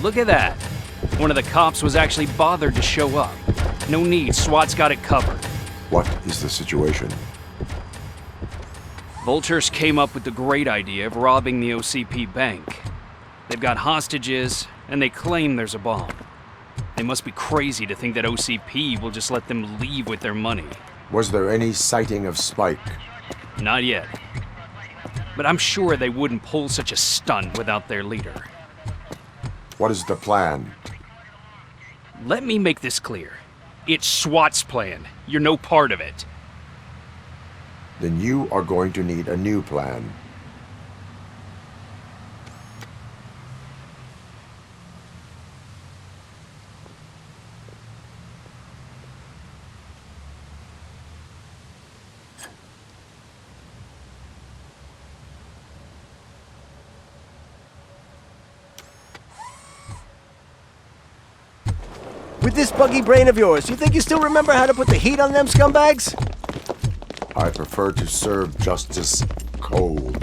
Look at that. One of the cops was actually bothered to show up. No need, SWAT's got it covered. What is the situation? Vultures came up with the great idea of robbing the OCP bank. They've got hostages, and they claim there's a bomb. They must be crazy to think that OCP will just let them leave with their money. Was there any sighting of Spike? Not yet. But I'm sure they wouldn't pull such a stunt without their leader. What is the plan? Let me make this clear. It's SWAT's plan. You're no part of it. Then you are going to need a new plan. With this buggy brain of yours, you think you still remember how to put the heat on them scumbags? I prefer to serve justice cold.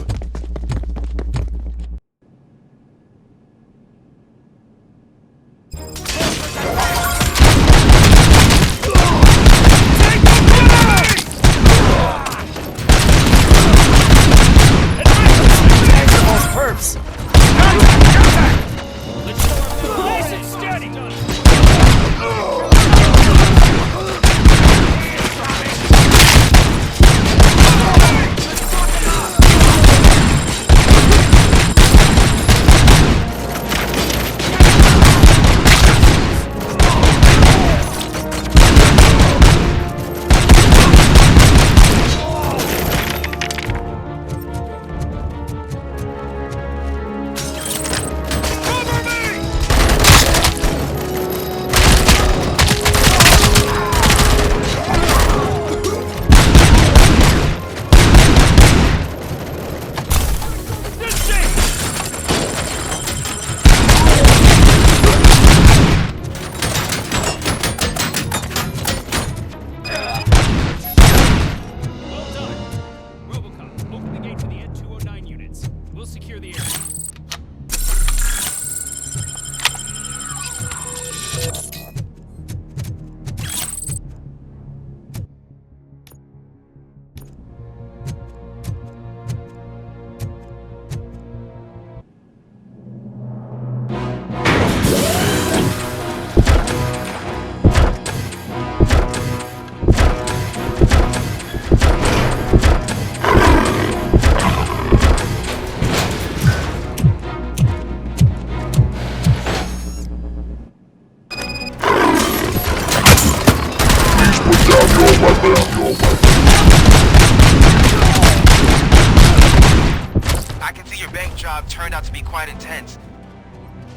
I can see your bank job turned out to be quite intense.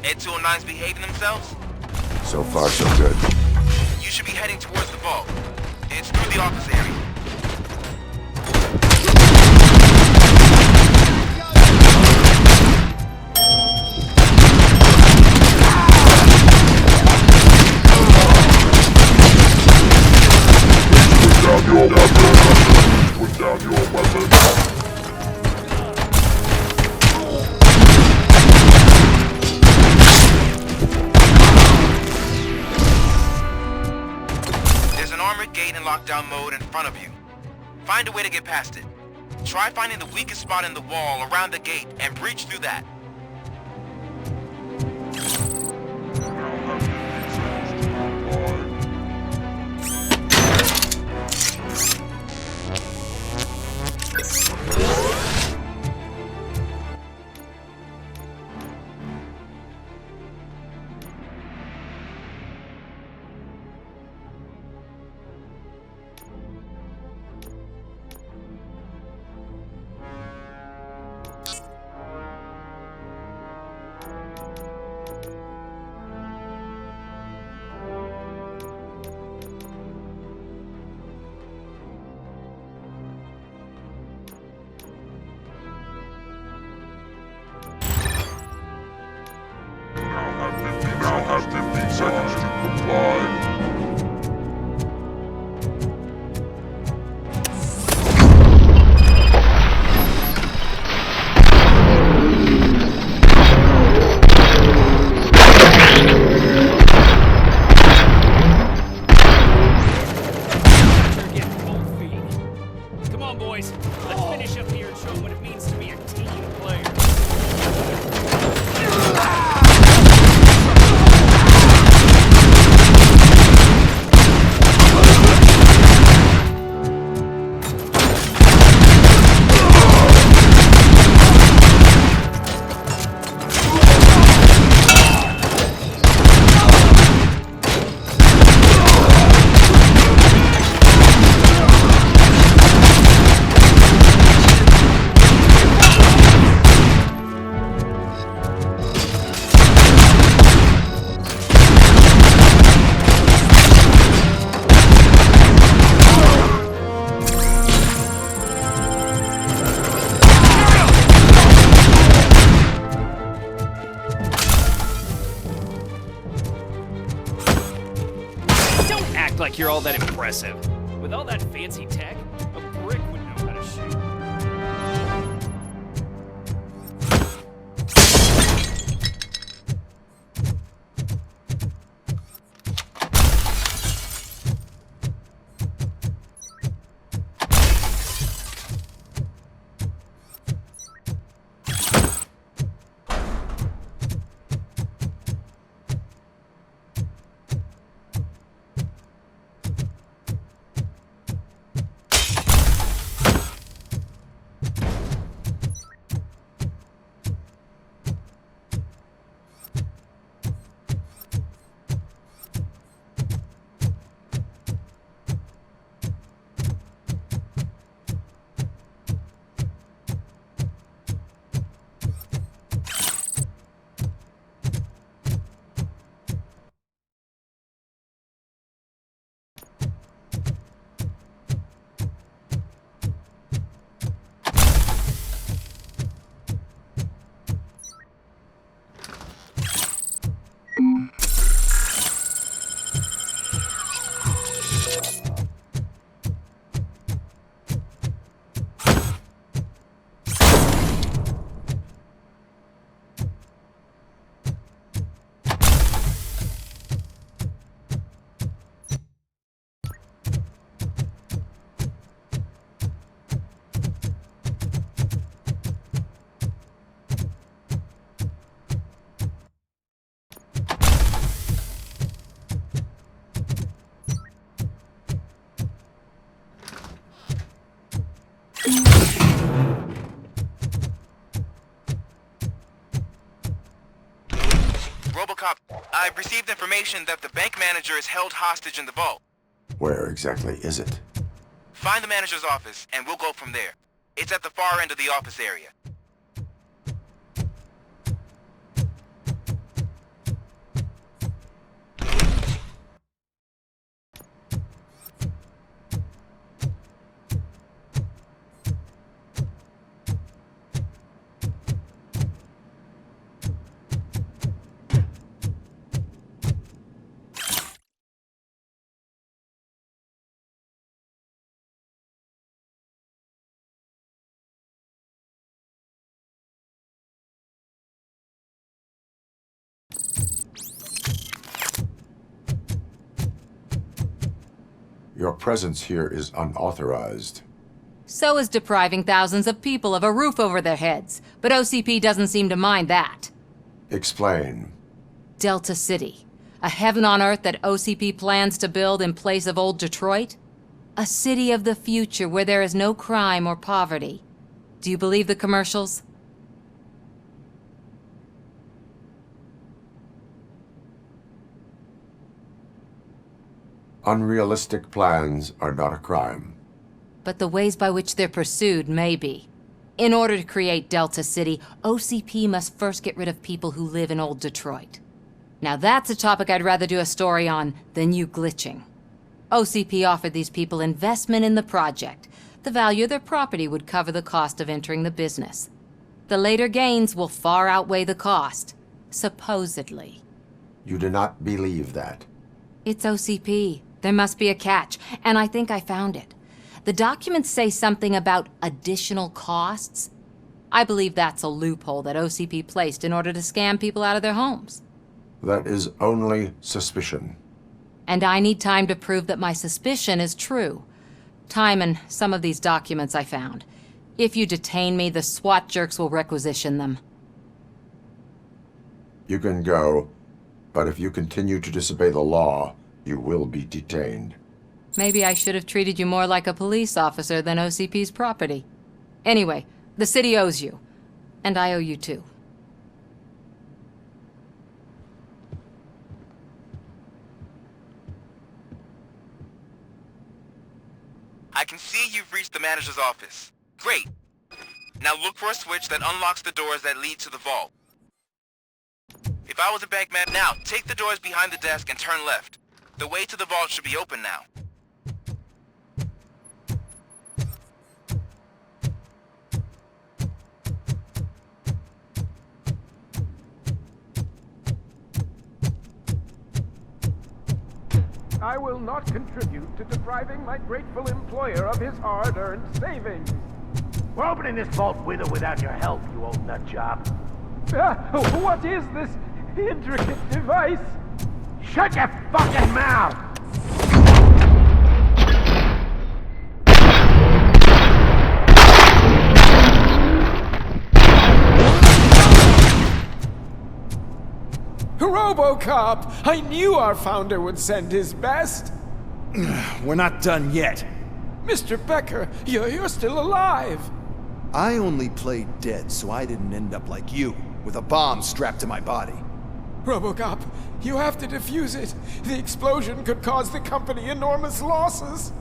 Ed 209's behaving themselves? So far, so good. You should be heading towards the vault. It's through the office area. Put down your weapon. There's an armored gate in lockdown mode in front of you. Find a way to get past it. Try finding the weakest spot in the wall around the gate and breach through that. act like you're all that impressive. With all that fancy tech, a brick would know how to shoot. RoboCop, I've received information that the bank manager is held hostage in the vault. Where exactly is it? Find the manager's office, and we'll go from there. It's at the far end of the office area. Your presence here is unauthorized. So is depriving thousands of people of a roof over their heads, but OCP doesn't seem to mind that. Explain. Delta City, a heaven on earth that OCP plans to build in place of old Detroit? A city of the future where there is no crime or poverty. Do you believe the commercials? Unrealistic plans are not a crime. But the ways by which they're pursued may be. In order to create Delta City, OCP must first get rid of people who live in old Detroit. Now that's a topic I'd rather do a story on than you glitching. OCP offered these people investment in the project. The value of their property would cover the cost of entering the business. The later gains will far outweigh the cost, supposedly. You do not believe that. It's OCP. There must be a catch, and I think I found it. The documents say something about additional costs. I believe that's a loophole that OCP placed in order to scam people out of their homes. That is only suspicion. And I need time to prove that my suspicion is true. Time and some of these documents I found. If you detain me, the SWAT jerks will requisition them. You can go, but if you continue to disobey the law, you will be detained. Maybe I should have treated you more like a police officer than OCP's property. Anyway, the city owes you. And I owe you too. I can see you've reached the manager's office. Great. Now look for a switch that unlocks the doors that lead to the vault. If I was a bank man, now take the doors behind the desk and turn left. The way to the vault should be open now. I will not contribute to depriving my grateful employer of his hard-earned savings. We're opening this vault with or without your help, you old nut job. What is this intricate device? Shut your fucking mouth! RoboCop! I knew our founder would send his best. We're not done yet. Mr. Becker, you're still alive. I only played dead so I didn't end up like you, with a bomb strapped to my body. RoboCop, you have to defuse it. The explosion could cause the company enormous losses.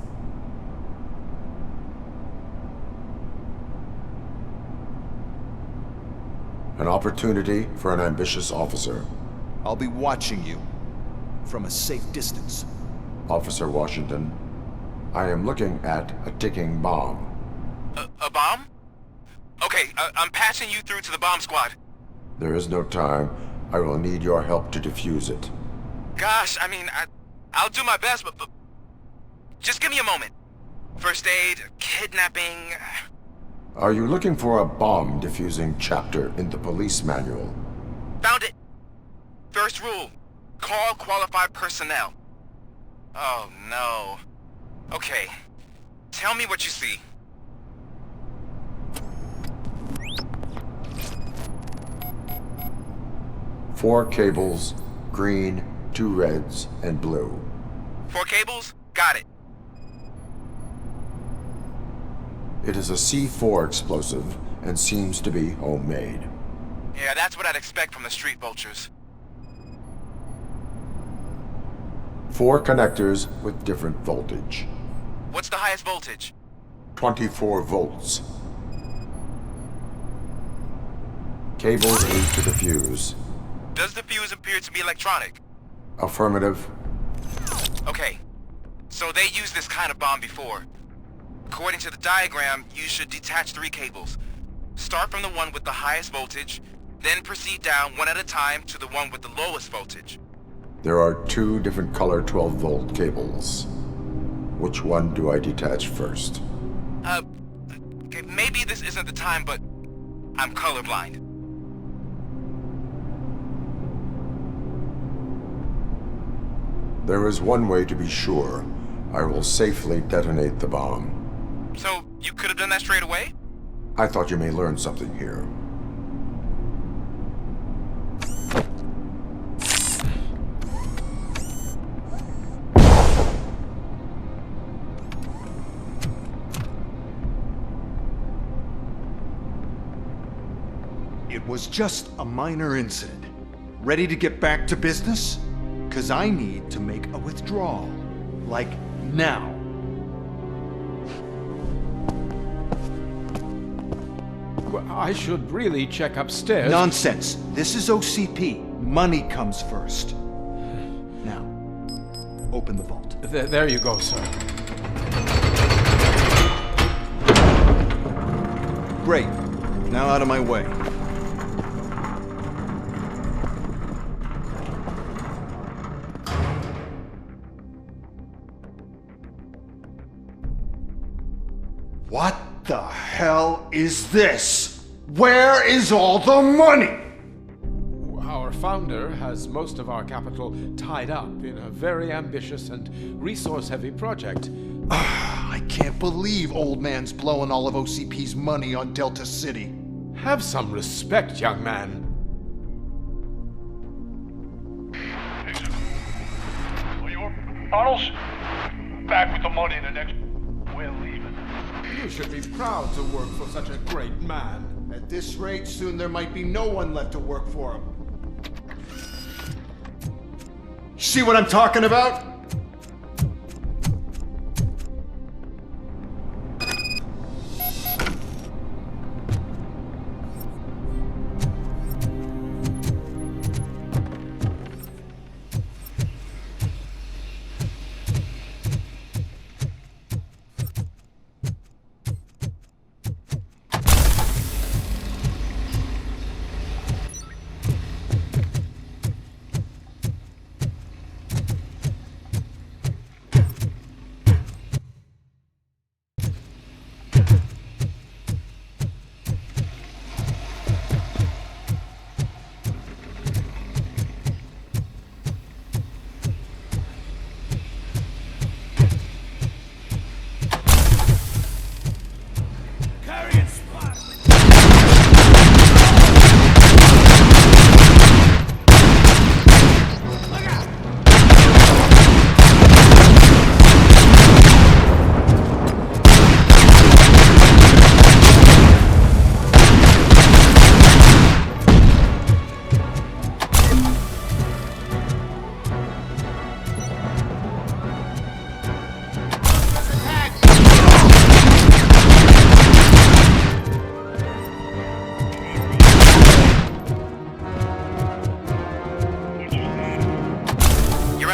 An opportunity for an ambitious officer. I'll be watching you, from a safe distance. Officer Washington, I am looking at a ticking bomb. A bomb? Okay, I'm passing you through to the bomb squad. There is no time. I will need your help to defuse it. Gosh, I mean, I'll do my best, but just give me a moment. First aid, kidnapping... Are you looking for a bomb defusing chapter in the police manual? Found it! First rule, call qualified personnel. Oh no. Okay, tell me what you see. Four cables, green, 2 reds, and blue. 4 cables? Got it. It is a C4 explosive and seems to be homemade. Yeah, that's what I'd expect from the street vultures. 4 connectors with different voltage. What's the highest voltage? 24 volts. Cables lead to the fuse. Does the fuse appear to be electronic? Affirmative. Okay, so they used this kind of bomb before. According to the diagram, you should detach 3 cables. Start from the one with the highest voltage, then proceed down one at a time to the one with the lowest voltage. There are 2 different color 12-volt cables. Which one do I detach first? Okay, maybe this isn't the time, but I'm colorblind. There is one way to be sure. I will safely detonate the bomb. So, you could have done that straight away? I thought you may learn something here. It was just a minor incident. Ready to get back to business? 'Cause I need to make a withdrawal. Like, now. Well, I should really check upstairs. Nonsense. This is OCP. Money comes first. Now, open the vault. There you go, sir. Great. Now out of my way. What the hell is this? Where is all the money? Our founder has most of our capital tied up in a very ambitious and resource-heavy project. I can't believe old man's blowing all of OCP's money on Delta City. Have some respect, young man. Arnold's back with the money in the next. We're leaving. You should be proud to work for such a great man. At this rate, soon there might be no one left to work for him. See what I'm talking about?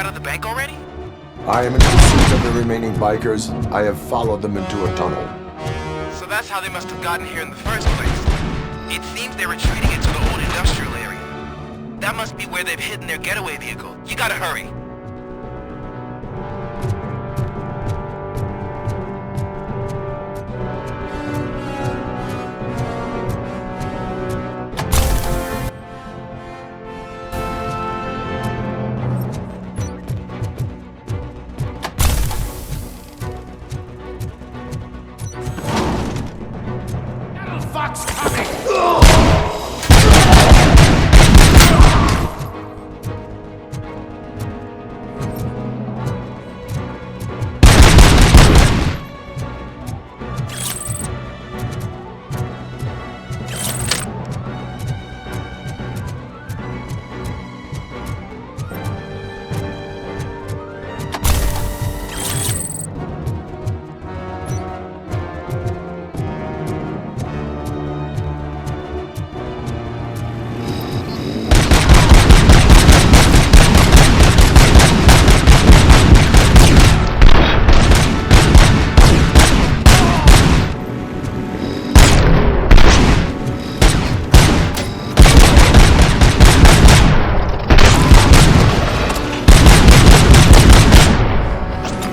out of the bank already? I am in pursuit of the remaining bikers. I have followed them into a tunnel. So that's how they must have gotten here in the first place. It seems they're retreating into the old industrial area. That must be where they've hidden their getaway vehicle. You gotta hurry. Fox coming!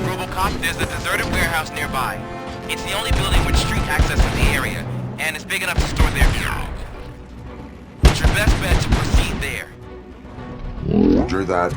RoboCop, there's a deserted warehouse nearby. It's the only building with street access in the area, and it's big enough to store their vehicle. It's your best bet to proceed there. Roger that.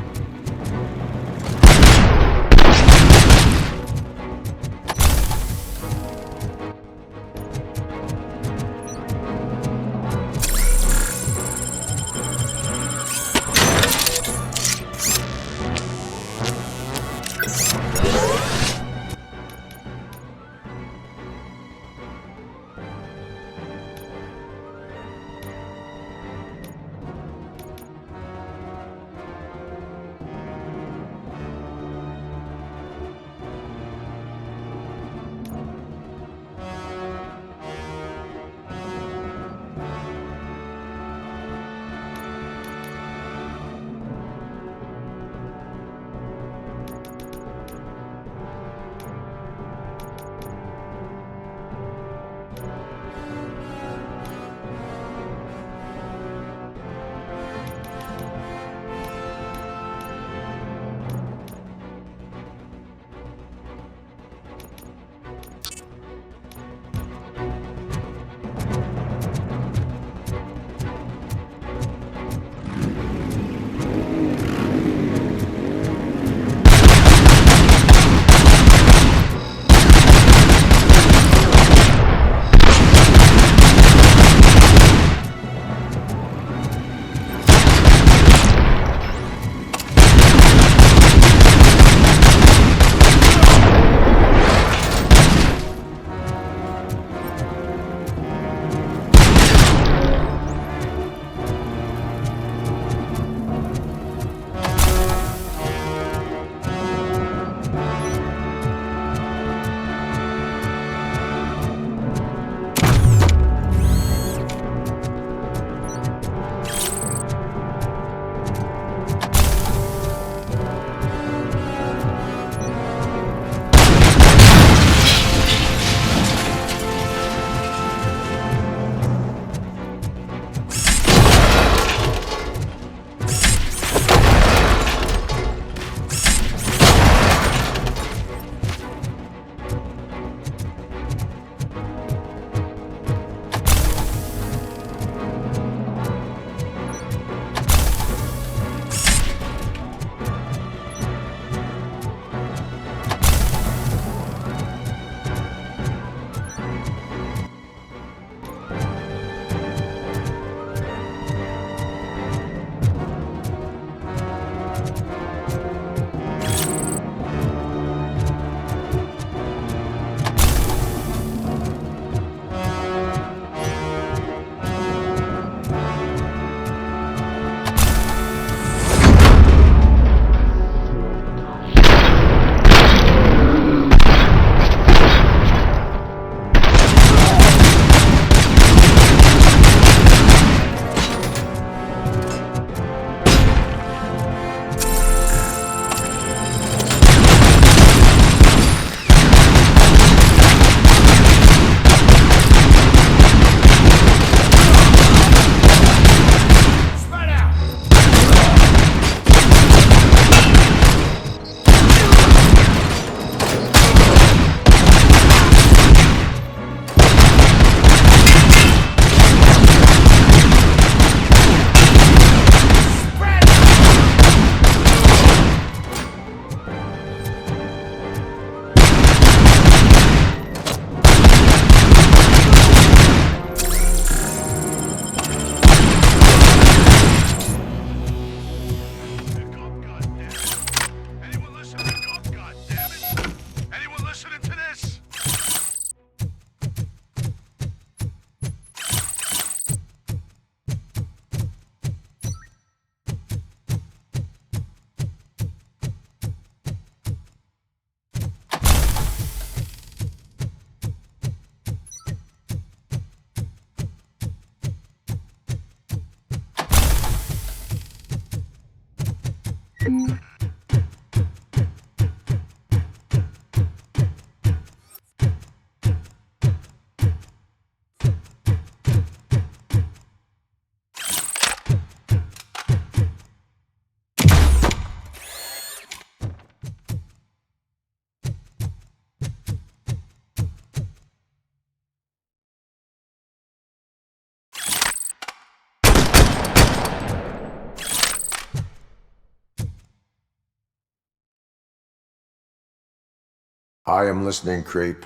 I am listening, Creep.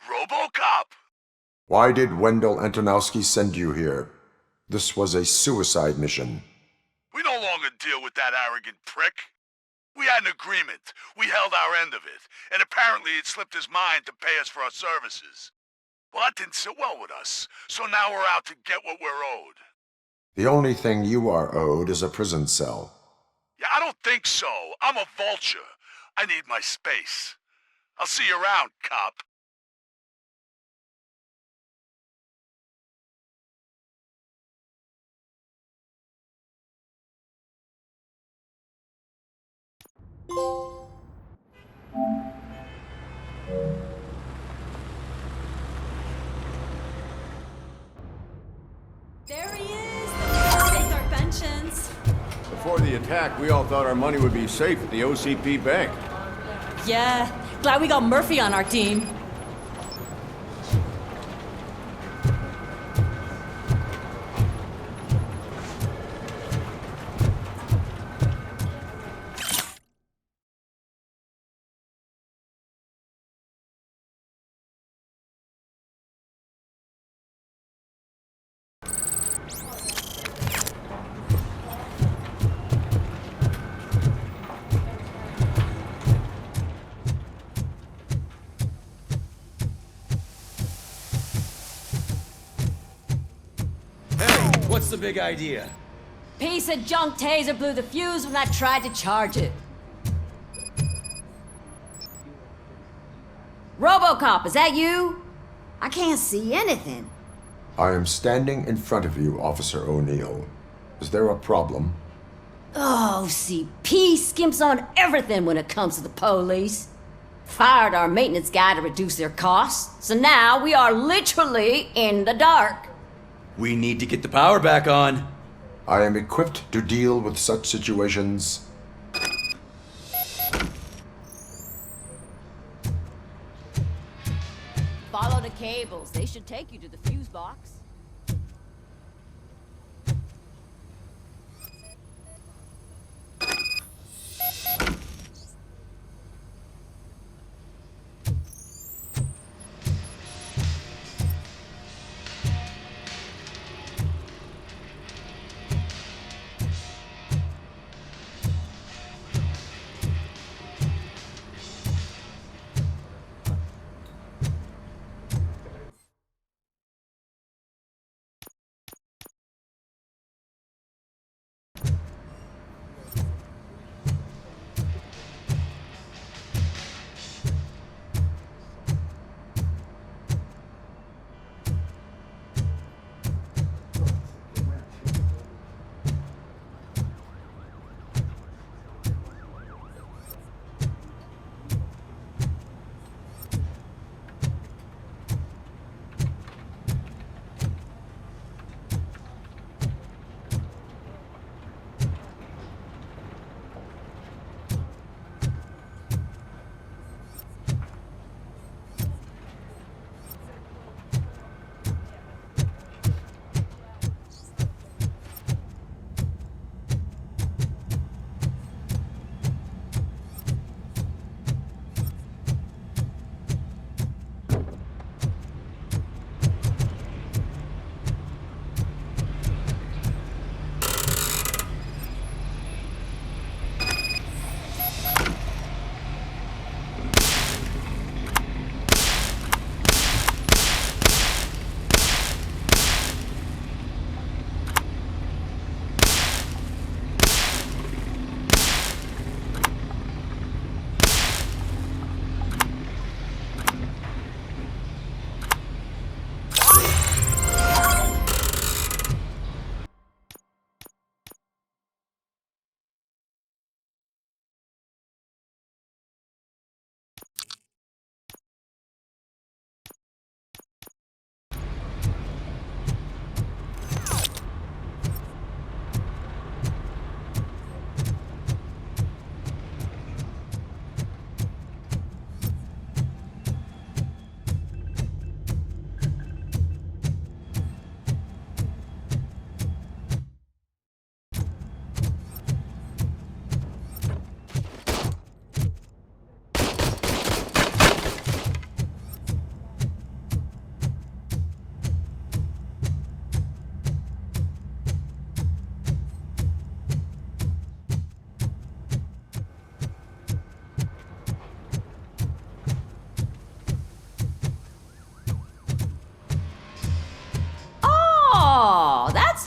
RoboCop! Why did Wendell Antonowski send you here? This was a suicide mission. We no longer deal with that arrogant prick. We had an agreement. We held our end of it. And apparently it slipped his mind to pay us for our services. Well, that didn't sit well with us. So now we're out to get what we're owed. The only thing you are owed is a prison cell. Yeah, I don't think so. I'm a vulture. I need my space. I'll see you around, cop. There he is! The our pensions. Before the attack, we all thought our money would be safe at the OCP bank. Yeah, glad we got Murphy on our team. What's the big idea? Piece of junk taser blew the fuse when I tried to charge it. RoboCop, is that you? I can't see anything. I am standing in front of you, Officer O'Neill. Is there a problem? Oh, CP skimps on everything when it comes to the police. Fired our maintenance guy to reduce their costs, so now we are literally in the dark. We need to get the power back on. I am equipped to deal with such situations. Follow the cables. They should take you to the fuse box.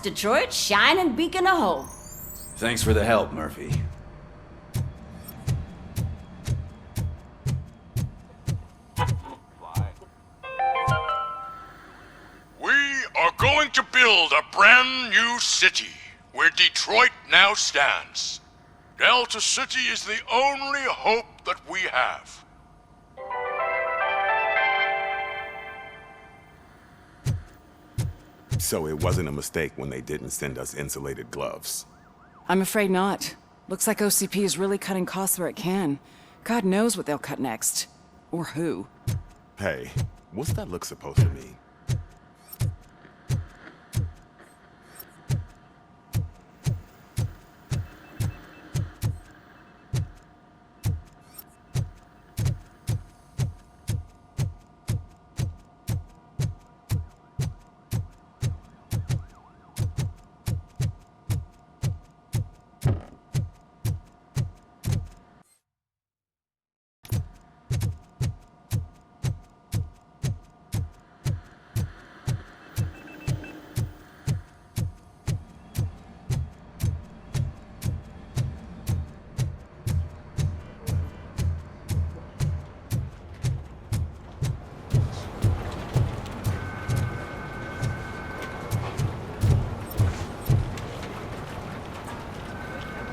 Detroit's shining beacon of hope. Thanks for the help, Murphy. We are going to build a brand new city where Detroit now stands. Delta City is the only hope that we have. So it wasn't a mistake when they didn't send us insulated gloves. I'm afraid not. Looks like OCP is really cutting costs where it can. God knows what they'll cut next. Or who. Hey, what's that look supposed to mean?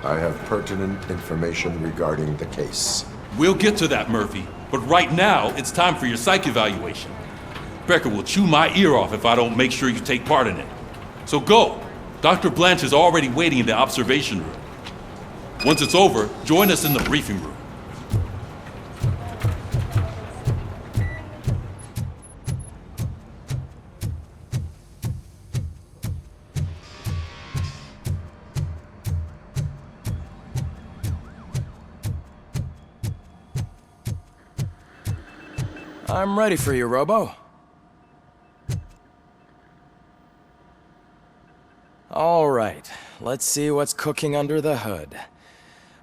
I have pertinent information regarding the case. We'll get to that, Murphy. But right now, it's time for your psych evaluation. Becker will chew my ear off if I don't make sure you take part in it. So go. Dr. Blanche is already waiting in the observation room. Once it's over, join us in the briefing room. I'm ready for you, Robo. All right, let's see what's cooking under the hood.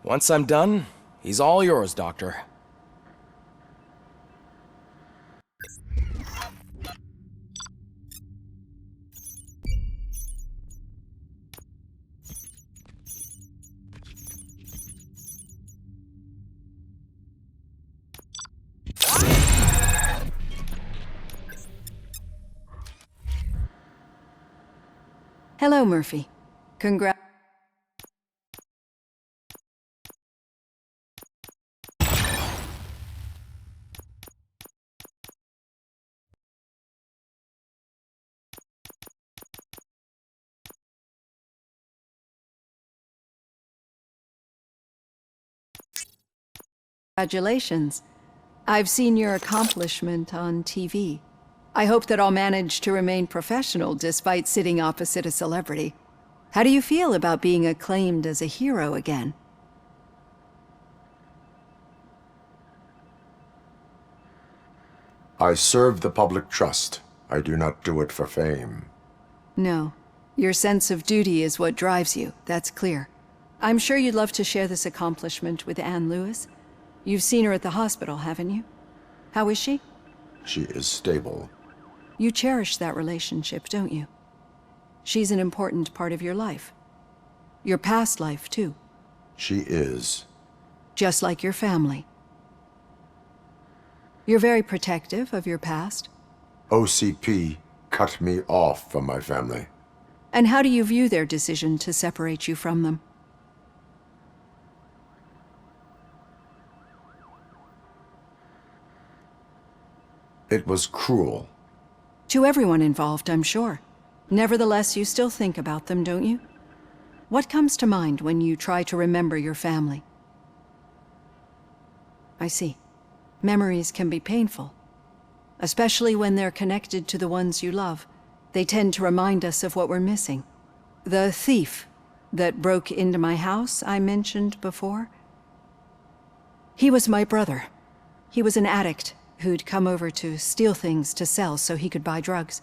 Once I'm done, he's all yours, Doctor. Hello, Murphy. Congrats. Congratulations. I've seen your accomplishment on TV. I hope that I'll manage to remain professional despite sitting opposite a celebrity. How do you feel about being acclaimed as a hero again? I serve the public trust. I do not do it for fame. No. Your sense of duty is what drives you, that's clear. I'm sure you'd love to share this accomplishment with Anne Lewis. You've seen her at the hospital, haven't you? How is she? She is stable. You cherish that relationship, don't you? She's an important part of your life. Your past life, too. She is. Just like your family. You're very protective of your past. OCP cut me off from my family. And how do you view their decision to separate you from them? It was cruel. To everyone involved, I'm sure. Nevertheless, you still think about them, don't you? What comes to mind when you try to remember your family? I see. Memories can be painful. Especially when they're connected to the ones you love. They tend to remind us of what we're missing. The thief that broke into my house I mentioned before? He was my brother. He was an addict who'd come over to steal things to sell so he could buy drugs.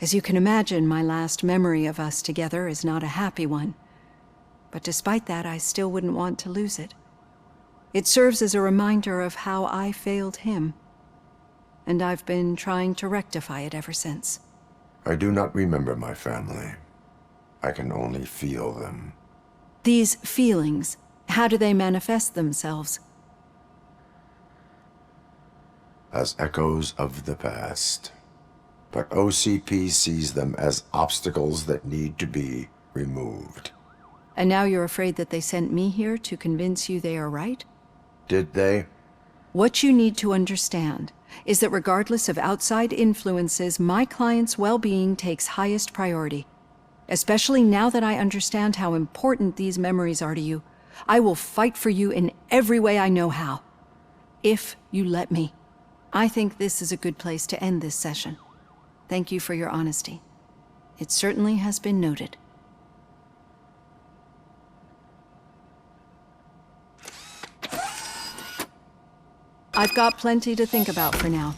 As you can imagine, my last memory of us together is not a happy one. But despite that, I still wouldn't want to lose it. It serves as a reminder of how I failed him. And I've been trying to rectify it ever since. I do not remember my family. I can only feel them. These feelings, how do they manifest themselves? As echoes of the past. But OCP sees them as obstacles that need to be removed. And now you're afraid that they sent me here to convince you they are right? Did they? What you need to understand is that regardless of outside influences, my client's well-being takes highest priority. Especially now that I understand how important these memories are to you, I will fight for you in every way I know how. If you let me. I think this is a good place to end this session. Thank you for your honesty. It certainly has been noted. I've got plenty to think about for now.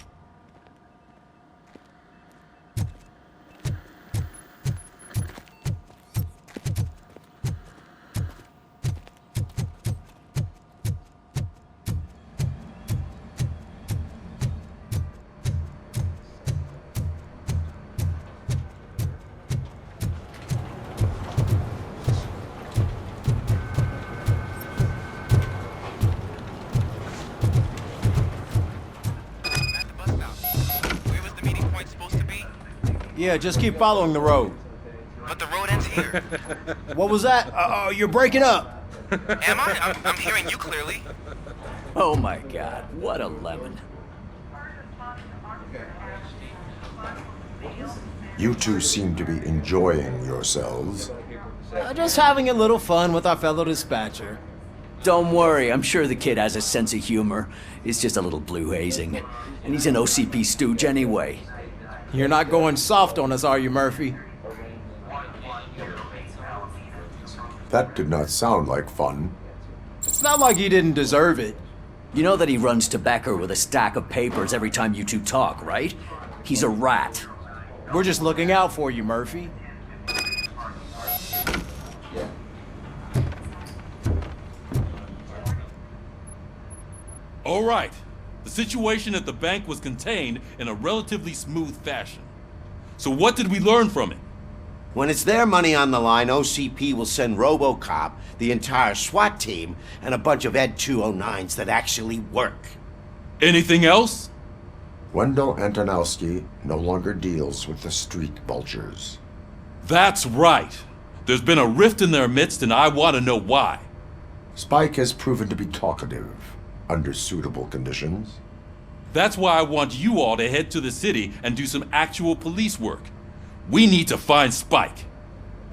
Yeah, just keep following the road. But the road ends here. What was that? You're breaking up. Am I? I'm hearing you clearly. Oh my god, what a lemon. You two seem to be enjoying yourselves. Just having a little fun with our fellow dispatcher. Don't worry, I'm sure the kid has a sense of humor. It's just a little blue hazing. And he's an OCP stooge anyway. You're not going soft on us, are you, Murphy? That did not sound like fun. It's not like he didn't deserve it. You know that he runs to Becker with a stack of papers every time you two talk, right? He's a rat. We're just looking out for you, Murphy. All right. The situation at the bank was contained in a relatively smooth fashion. So what did we learn from it? When it's their money on the line, OCP will send RoboCop, the entire SWAT team, and a bunch of Ed 209s that actually work. Anything else? Wendell Antonowski no longer deals with the street vultures. That's right. There's been a rift in their midst, and I want to know why. Spike has proven to be talkative, under suitable conditions. That's why I want you all to head to the city and do some actual police work. We need to find Spike.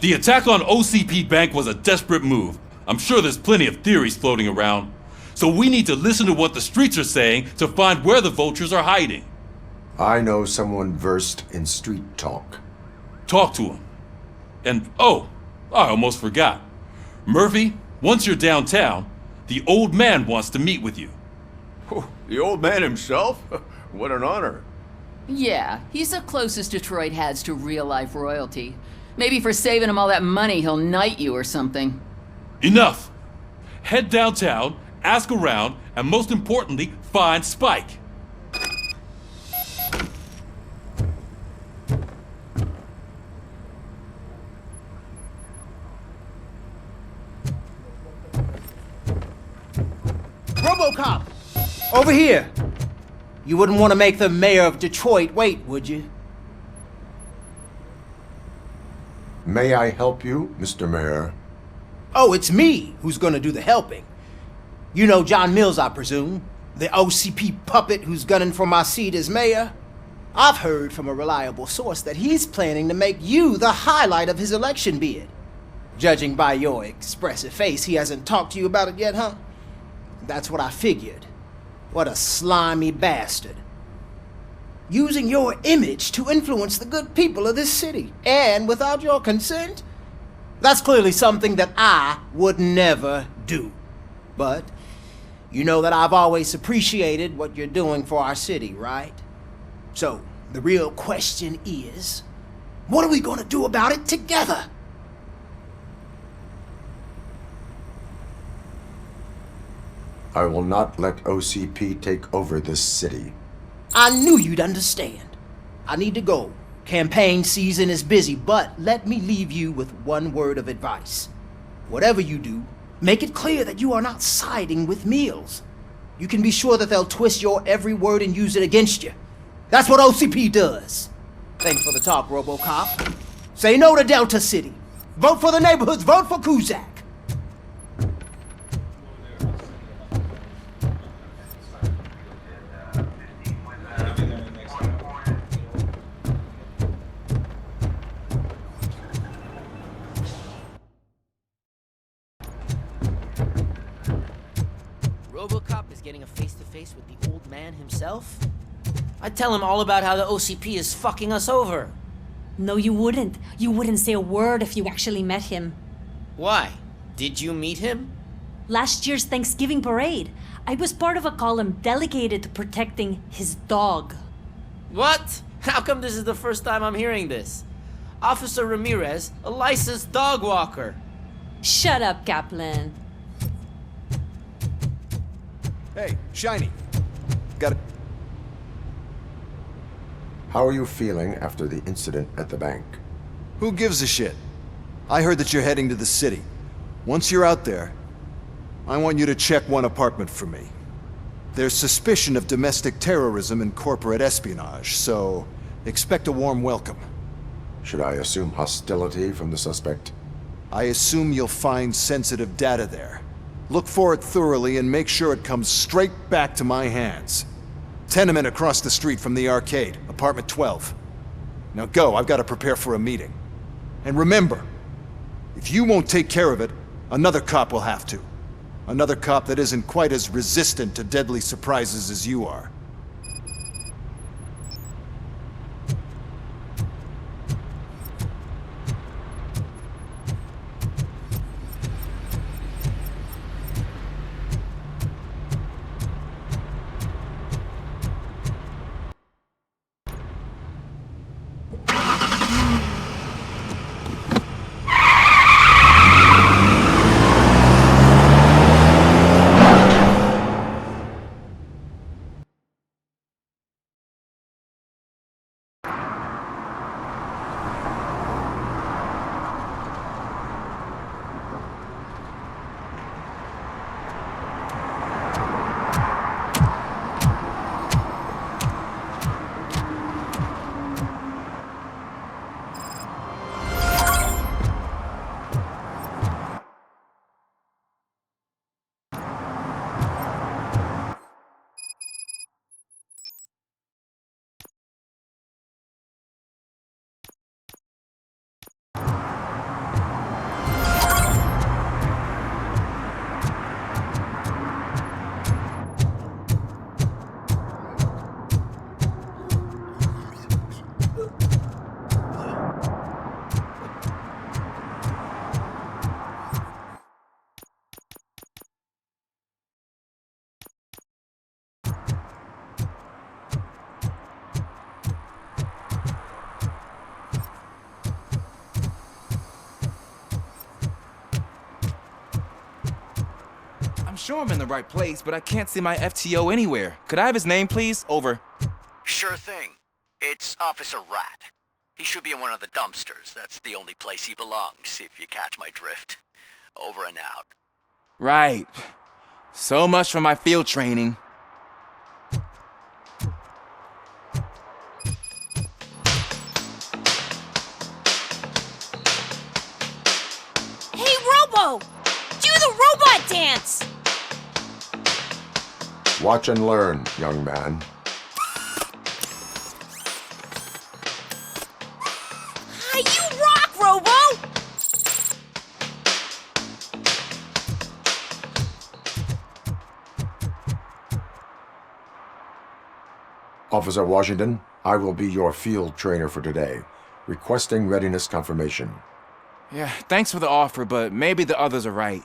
The attack on OCP Bank was a desperate move. I'm sure there's plenty of theories floating around. So we need to listen to what the streets are saying to find where the vultures are hiding. I know someone versed in street talk. Talk to him. And oh, I almost forgot. Murphy, once you're downtown, the old man wants to meet with you. Oh, the old man himself? What an honor. Yeah, he's the closest Detroit has to real-life royalty. Maybe for saving him all that money, he'll knight you or something. Enough! Head downtown, ask around, and most importantly, find Spike. RoboCop! Over here! You wouldn't want to make the mayor of Detroit wait, would you? May I help you, Mr. Mayor? Oh, it's me who's gonna do the helping. You know John Mills, I presume? The OCP puppet who's gunning for my seat as mayor? I've heard from a reliable source that he's planning to make you the highlight of his election bid. Judging by your expressive face, he hasn't talked to you about it yet, huh? That's what I figured. What a slimy bastard. Using your image to influence the good people of this city, and without your consent? That's clearly something that I would never do. But you know that I've always appreciated what you're doing for our city, right? So, the real question is, what are we gonna do about it together? I will not let OCP take over this city. I knew you'd understand. I need to go. Campaign season is busy, but let me leave you with one word of advice. Whatever you do, make it clear that you are not siding with Mills. You can be sure that they'll twist your every word and use it against you. That's what OCP does. Thanks for the talk, RoboCop. Say no to Delta City. Vote for the neighborhoods. Vote for Kuzak. RoboCop is getting a face-to-face with the old man himself? I'd tell him all about how the OCP is fucking us over. No, you wouldn't. You wouldn't say a word if you actually met him. Why? Did you meet him? Last year's Thanksgiving parade, I was part of a column dedicated to protecting his dog. What? How come this is the first time I'm hearing this? Officer Ramirez, a licensed dog walker. Shut up, Kaplan. Hey, Shiny. Got it. How are you feeling after the incident at the bank? Who gives a shit? I heard that you're heading to the city. Once you're out there, I want you to check one apartment for me. There's suspicion of domestic terrorism and corporate espionage, so expect a warm welcome. Should I assume hostility from the suspect? I assume you'll find sensitive data there. Look for it thoroughly and make sure it comes straight back to my hands. Tenement across the street from the arcade, apartment 12. Now go, I've got to prepare for a meeting. And remember, if you won't take care of it, another cop will have to. Another cop that isn't quite as resistant to deadly surprises as you are. I'm sure I'm in the right place, but I can't see my FTO anywhere. Could I have his name, please? Over. Sure thing. It's Officer Rat. He should be in one of the dumpsters. That's the only place he belongs, if you catch my drift. Over and out. Right. So much for my field training. Hey, Robo! Do the robot dance! Watch and learn, young man. You rock, Robo! Officer Washington, I will be your field trainer for today. Requesting readiness confirmation. Yeah, thanks for the offer, but maybe the others are right.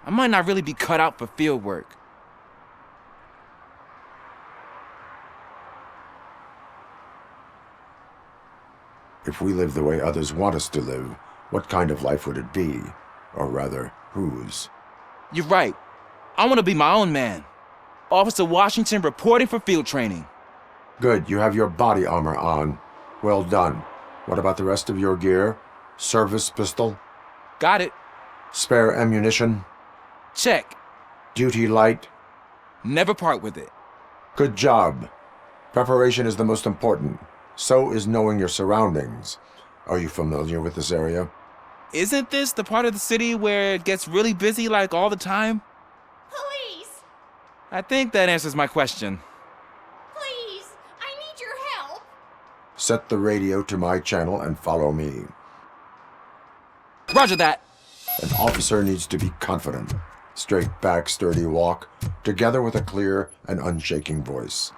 I might not really be cut out for field work. If we live the way others want us to live, what kind of life would it be? Or rather, whose? You're right. I want to be my own man. Officer Washington reporting for field training. Good, you have your body armor on. Well done. What about the rest of your gear? Service pistol? Got it. Spare ammunition? Check. Duty light? Never part with it. Good job. Preparation is the most important. So is knowing your surroundings. Are you familiar with this area? Isn't this the part of the city where it gets really busy like all the time? Police! I think that answers my question. Please! I need your help! Set the radio to my channel and follow me. Roger that. An officer needs to be confident. Straight back, sturdy walk, together with a clear and unshaking voice.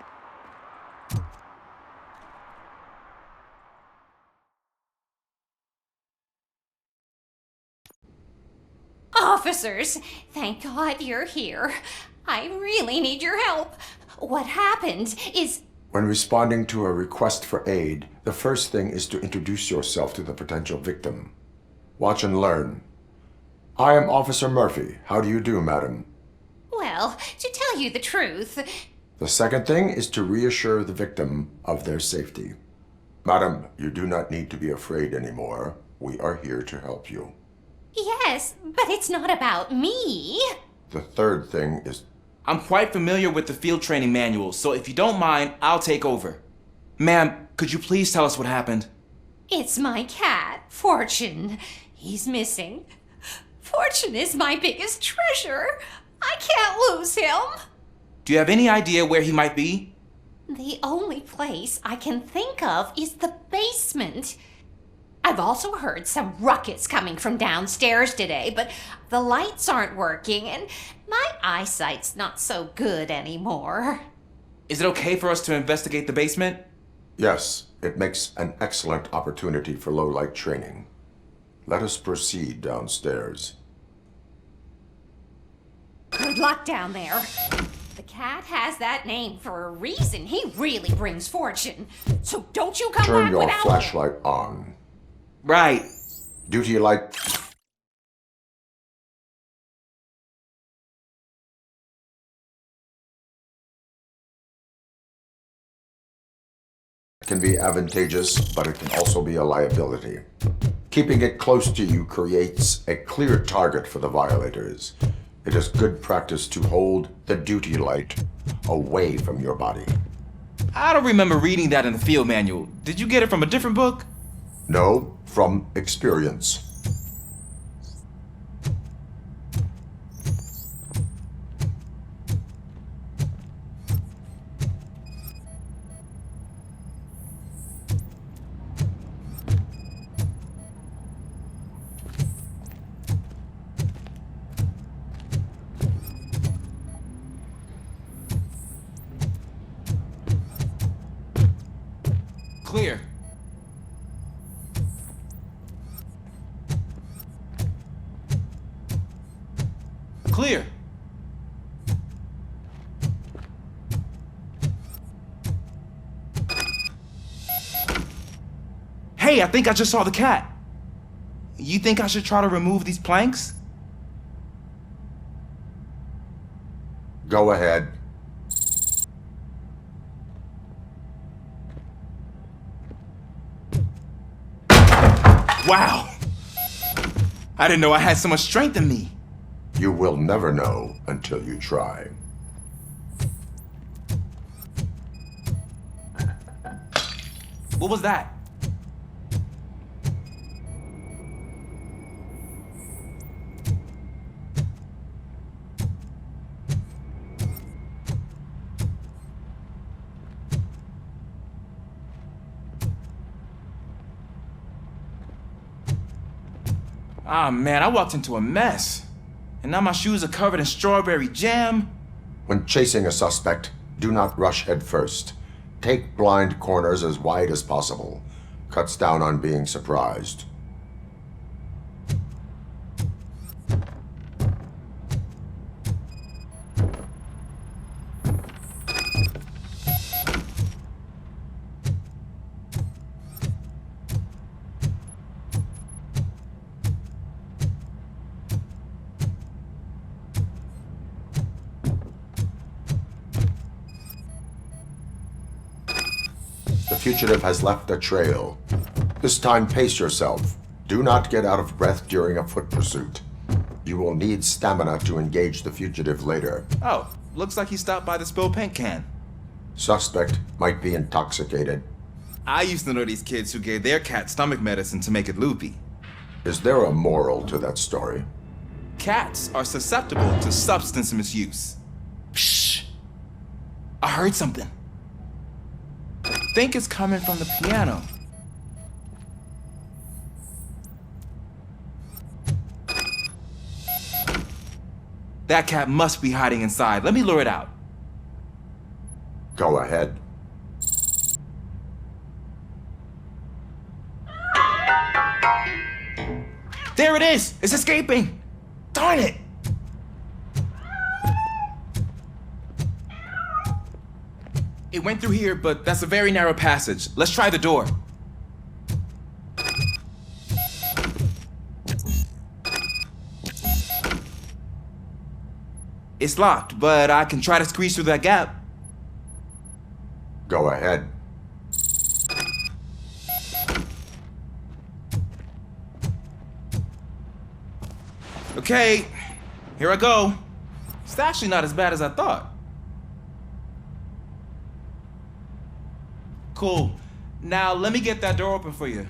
Officers, thank God you're here. I really need your help. What happened is... When responding to a request for aid, the first thing is to introduce yourself to the potential victim. Watch and learn. I am Officer Murphy. How do you do, madam? Well, to tell you the truth... The second thing is to reassure the victim of their safety. Madam, you do not need to be afraid anymore. We are here to help you. Yes, but it's not about me. The third thing is... I'm quite familiar with the field training manual, so if you don't mind, I'll take over. Ma'am, could you please tell us what happened? It's my cat, Fortune. He's missing. Fortune is my biggest treasure. I can't lose him. Do you have any idea where he might be? The only place I can think of is the basement. I've also heard some ruckus coming from downstairs today, but the lights aren't working and my eyesight's not so good anymore. Is it okay for us to investigate the basement? Yes, it makes an excellent opportunity for low-light training. Let us proceed downstairs. Good luck down there. The cat has that name for a reason. He really brings fortune. So don't you come Turn back your without flashlight on. Right. Duty light. Can be advantageous, but it can also be a liability. Keeping it close to you creates a clear target for the violators. It is good practice to hold the duty light away from your body. I don't remember reading that in the field manual. Did you get it from a different book? No, from experience. Clear. Clear. Hey, I think I just saw the cat. You think I should try to remove these planks? Go ahead. Wow! I didn't know I had so much strength in me. You will never know until you try. What was that? Ah, man, I walked into a mess. And now my shoes are covered in strawberry jam. When chasing a suspect, do not rush head first. Take blind corners as wide as possible. Cuts down on being surprised. The fugitive has left a trail. This time, pace yourself. Do not get out of breath during a foot pursuit. You will need stamina to engage the fugitive later. Oh, looks like he stopped by the spilled paint can. Suspect might be intoxicated. I used to know these kids who gave their cat stomach medicine to make it loopy. Is there a moral to that story? Cats are susceptible to substance misuse. Psh! I heard something. I think it's coming from the piano. That cat must be hiding inside. Let me lure it out. Go ahead. There it is! It's escaping! Darn it! It went through here, but that's a very narrow passage. Let's try the door. It's locked, but I can try to squeeze through that gap. Go ahead. Okay, here I go. It's actually not as bad as I thought. Cool. Now let me get that door open for you.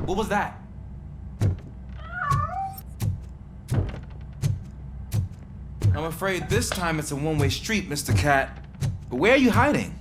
What was that? I'm afraid this time it's a one-way street, Mr. Cat. But where are you hiding?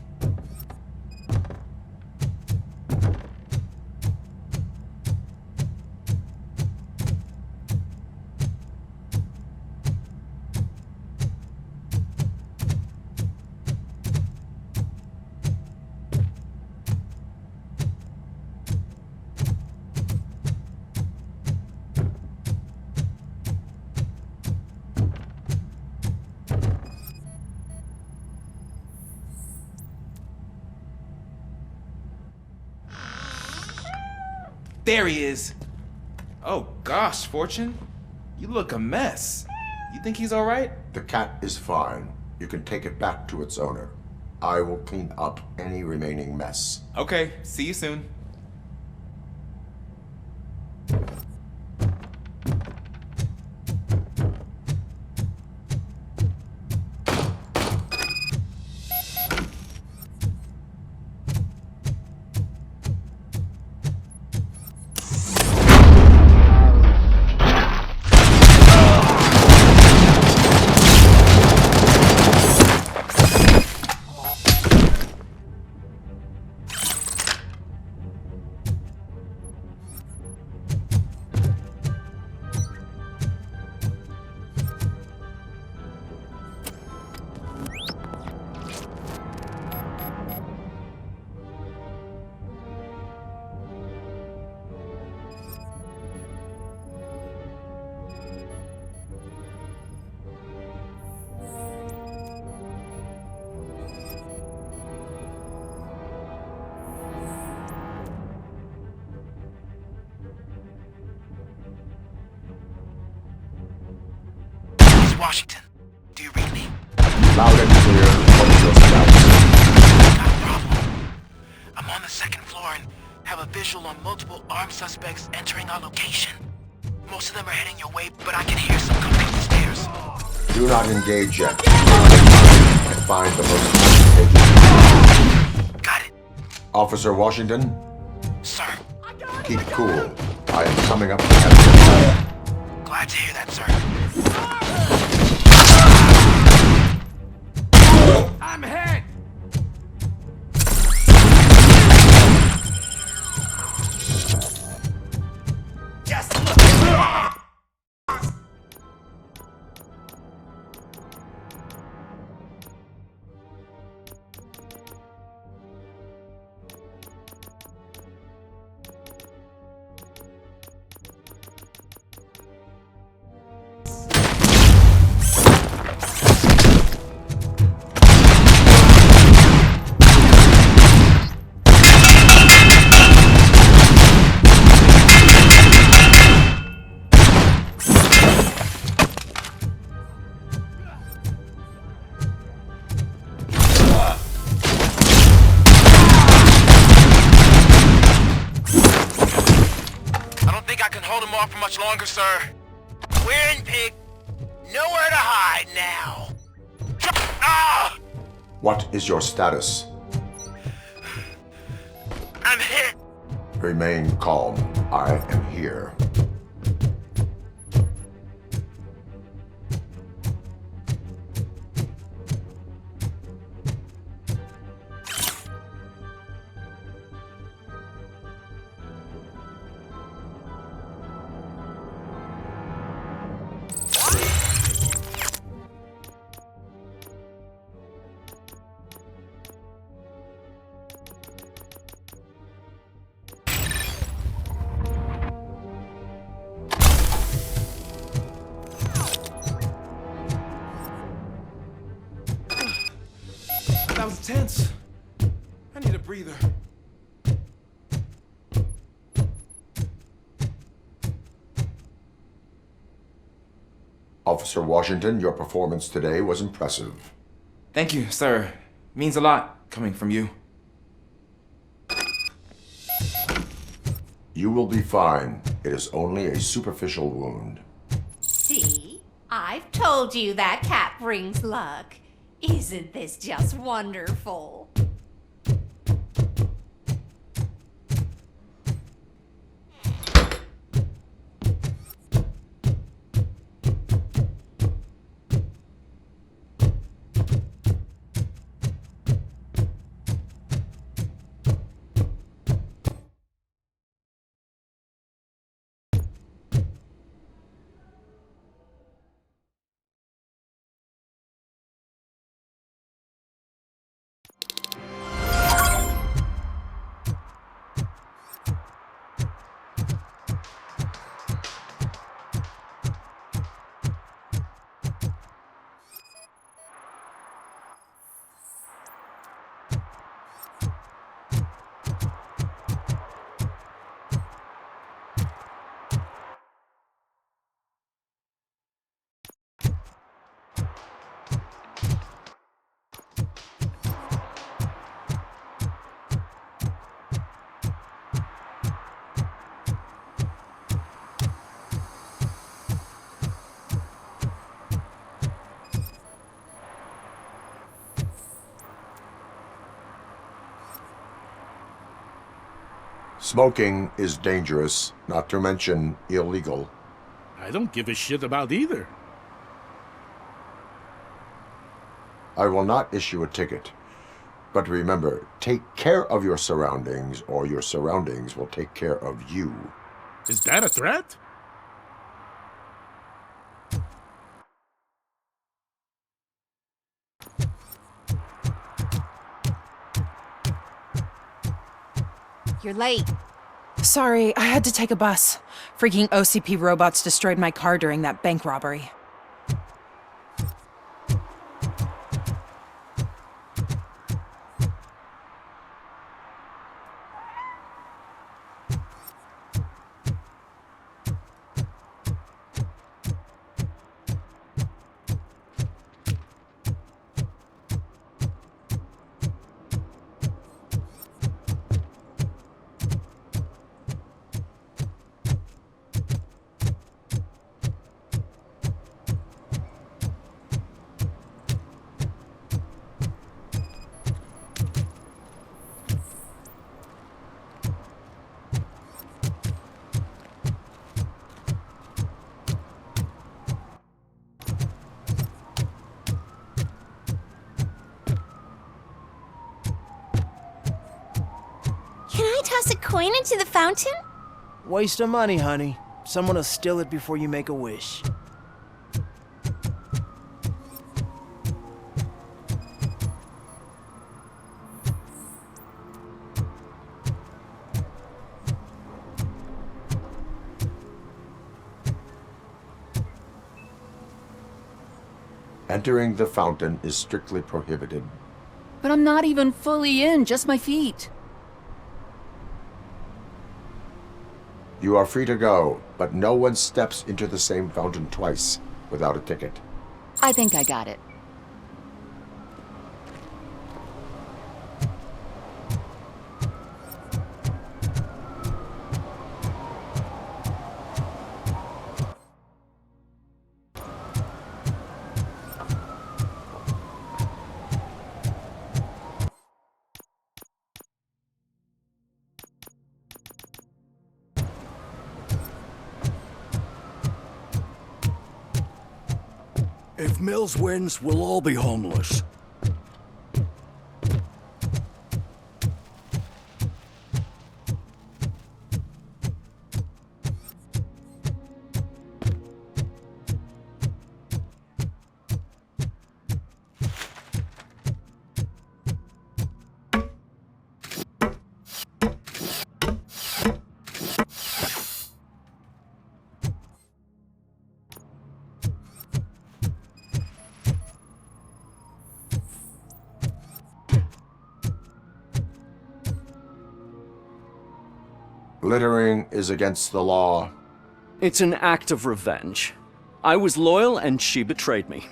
There he is. Oh gosh, Fortune. You look a mess. You think he's all right? The cat is fine. You can take it back to its owner. I will clean up any remaining mess. Okay, see you soon. Washington, do you read me? Loud and clear. What's your status? Not a problem. I'm on the second floor and have a visual on multiple armed suspects entering our location. Most of them are heading your way, but I can hear some coming up the stairs. Do not engage yet. And find the most important agent. Got it. Officer Washington? Sir. Keep cool. I am coming up to have Glad to hear that, sir. I'm hit! Yes! I can hold him off for much longer, sir. We're in Pig. Nowhere to hide now. Ah! What is your status? I'm hit. Remain calm. I am here. That was tense. I need a breather. Officer Washington, your performance today was impressive. Thank you, sir. Means a lot coming from you. You will be fine. It is only a superficial wound. See? I've told you that cat brings luck. Isn't this just wonderful? Smoking is dangerous, not to mention illegal. I don't give a shit about either. I will not issue a ticket. But remember, take care of your surroundings, or your surroundings will take care of you. Is that a threat? You're late. Sorry, I had to take a bus. Freaking OCP robots destroyed my car during that bank robbery. Can I toss a coin into the fountain? Waste of money, honey. Someone will steal it before you make a wish. Entering the fountain is strictly prohibited. But I'm not even fully in, just my feet. You are free to go, but no one steps into the same fountain twice without a ticket. I think I got it. If Mills wins, we'll all be homeless. Littering is against the law. It's an act of revenge. I was loyal and she betrayed me.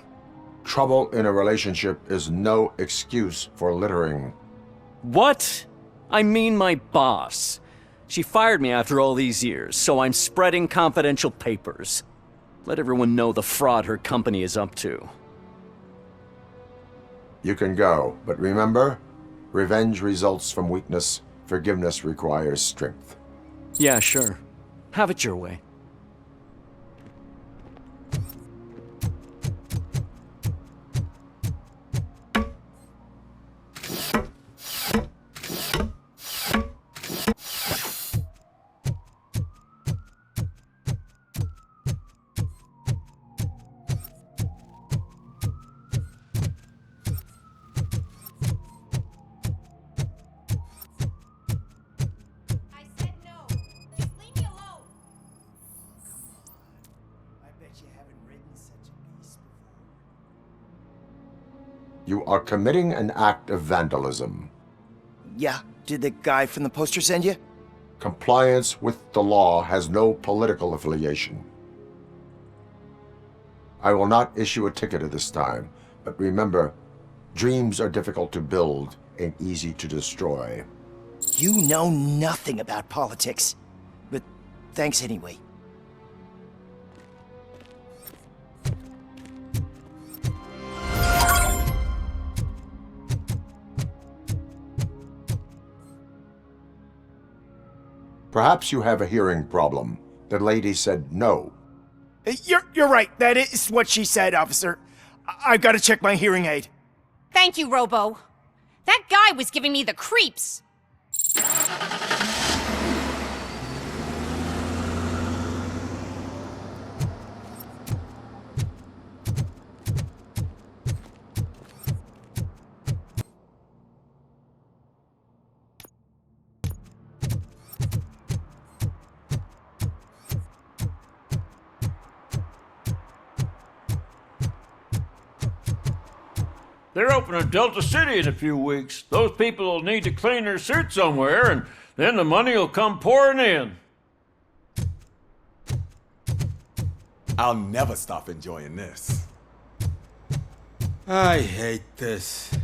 Trouble in a relationship is no excuse for littering. What? I mean my boss. She fired me after all these years, so I'm spreading confidential papers. Let everyone know the fraud her company is up to. You can go, but remember, revenge results from weakness. Forgiveness requires strength. Yeah, sure. Have it your way. You are committing an act of vandalism. Yeah, did the guy from the poster send you? Compliance with the law has no political affiliation. I will not issue a ticket at this time, but remember, dreams are difficult to build and easy to destroy. You know nothing about politics, but thanks anyway. Perhaps you have a hearing problem. The lady said no. You're right. That is what she said, officer. I've got to check my hearing aid. Thank you, Robo. That guy was giving me the creeps. They're opening Delta City in a few weeks. Those people will need to clean their suits somewhere, and then the money will come pouring in. I'll never stop enjoying this. I hate this.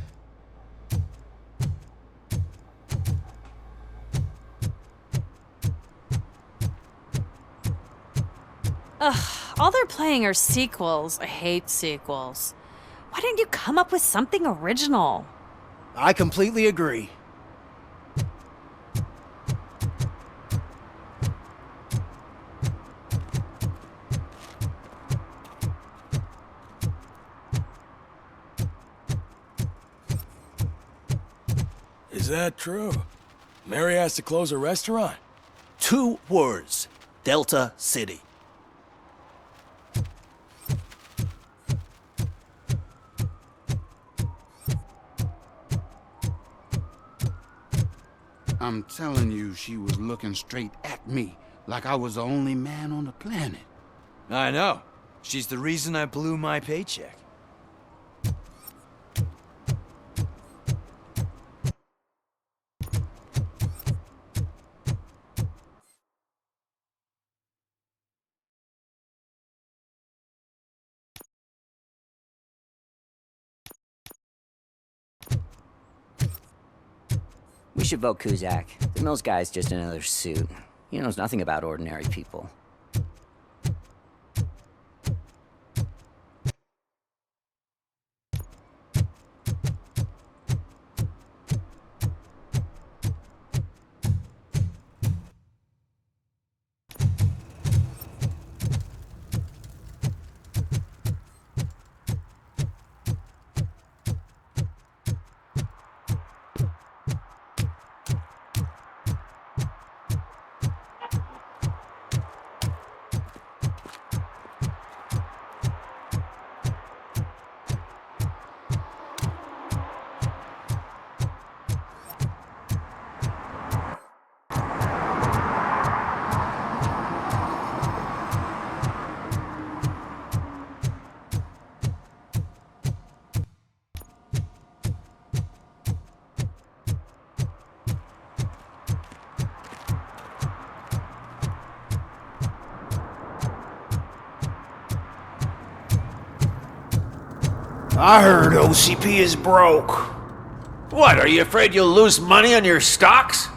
Ugh, all they're playing are sequels. I hate sequels. Why didn't you come up with something original? I completely agree. Is that true? Mary has to close a restaurant? 2 words. Delta City. I'm telling you, she was looking straight at me, like I was the only man on the planet. I know. She's the reason I blew my paycheck. We should vote Kuzak. The Mills guy's just another suit. He knows nothing about ordinary people. I heard OCP is broke. What, are you afraid you'll lose money on your stocks?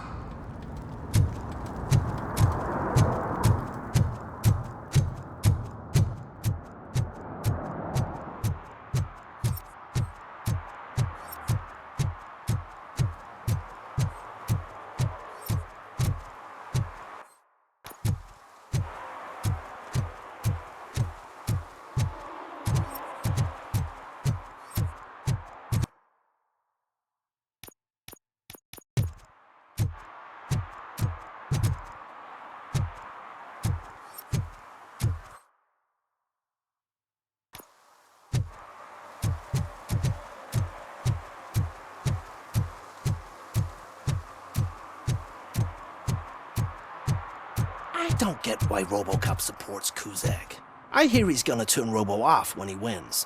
I don't get why RoboCop supports Kuzak. I hear he's gonna turn Robo off when he wins.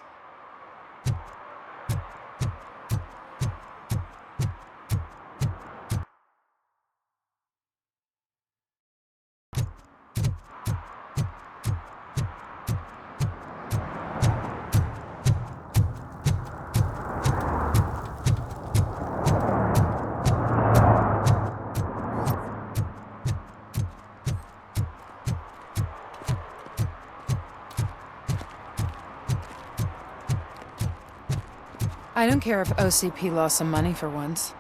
I don't care if OCP lost some money for once.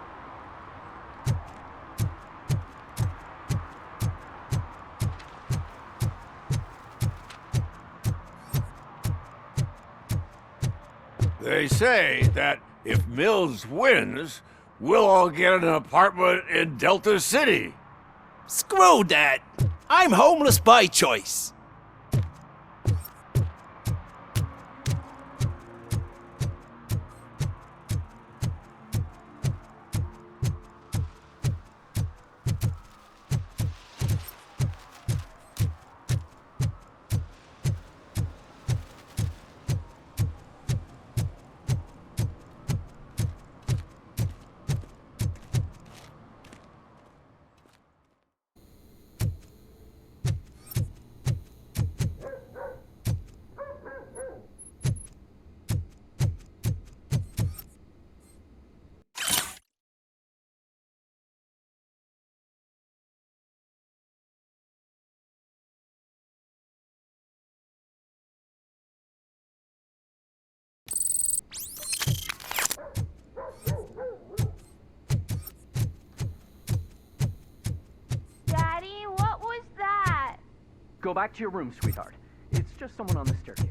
They say that if Mills wins, we'll all get an apartment in Delta City. Screw that! I'm homeless by choice. Go back to your room, sweetheart. It's just someone on the staircase.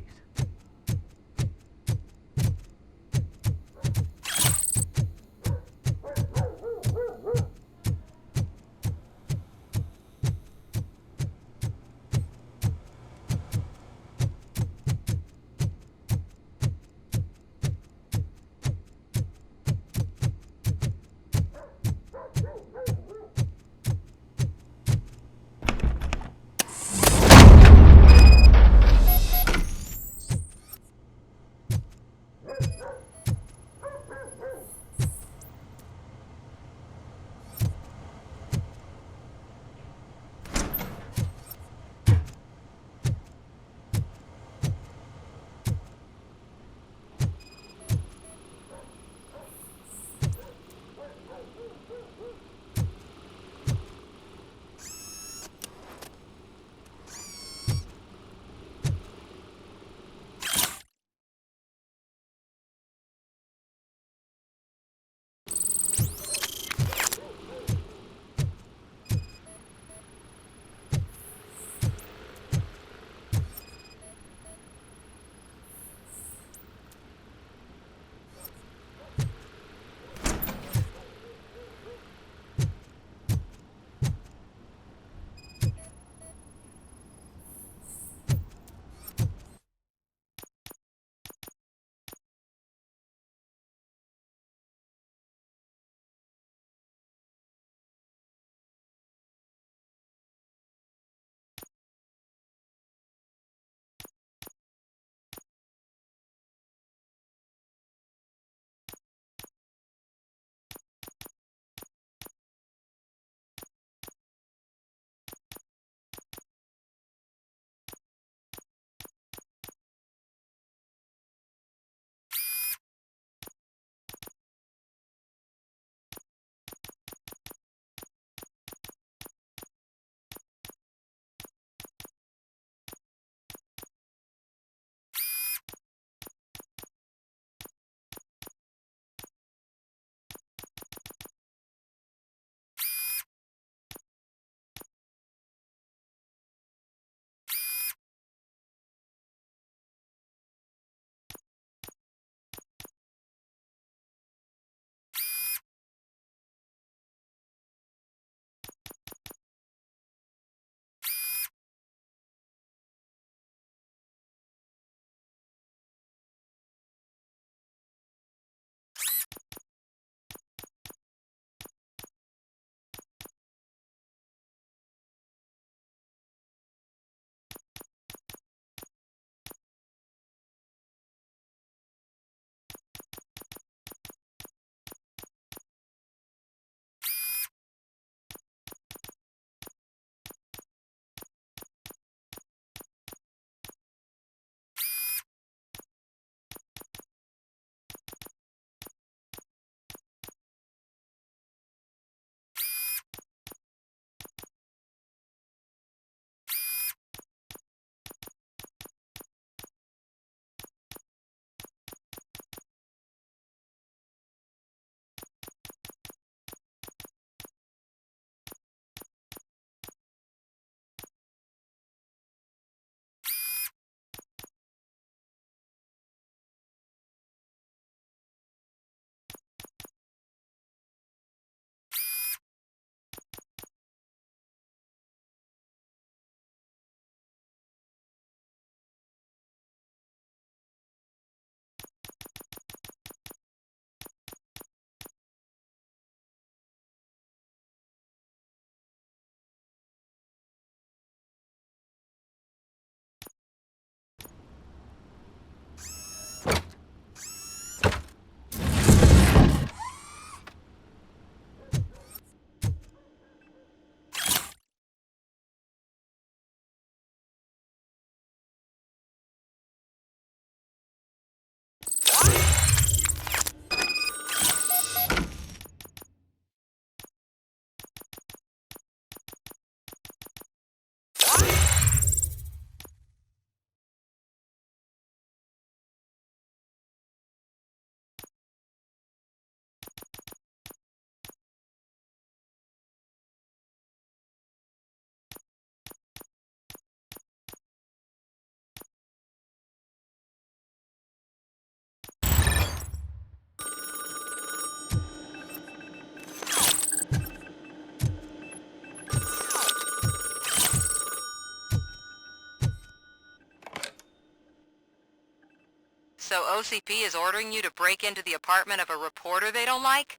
So OCP is ordering you to break into the apartment of a reporter they don't like?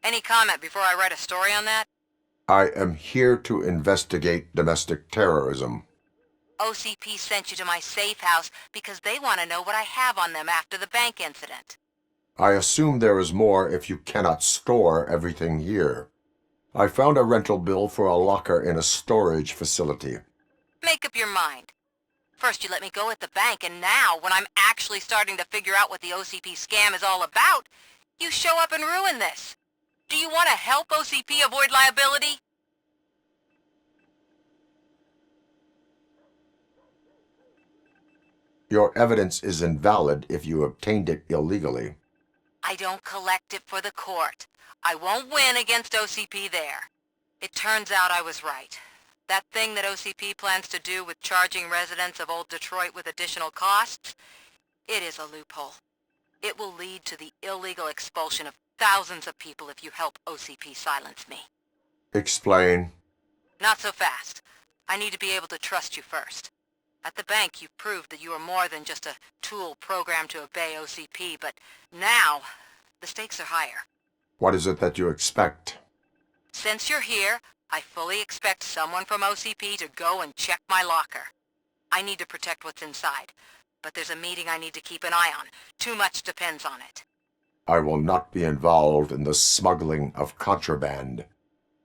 Any comment before I write a story on that? I am here to investigate domestic terrorism. OCP sent you to my safe house because they want to know what I have on them after the bank incident. I assume there is more if you cannot store everything here. I found a rental bill for a locker in a storage facility. Make up your mind. First you let me go at the bank, and now, when I'm actually starting to figure out what the OCP scam is all about, you show up and ruin this. Do you want to help OCP avoid liability? Your evidence is invalid if you obtained it illegally. I don't collect it for the court. I won't win against OCP there. It turns out I was right. That thing that OCP plans to do with charging residents of Old Detroit with additional costs, it is a loophole. It will lead to the illegal expulsion of thousands of people if you help OCP silence me. Explain. Not so fast. I need to be able to trust you first. At the bank, you proved that you are more than just a tool programmed to obey OCP, but now, the stakes are higher. What is it that you expect? Since you're here, I fully expect someone from OCP to go and check my locker. I need to protect what's inside, but there's a meeting I need to keep an eye on. Too much depends on it. I will not be involved in the smuggling of contraband.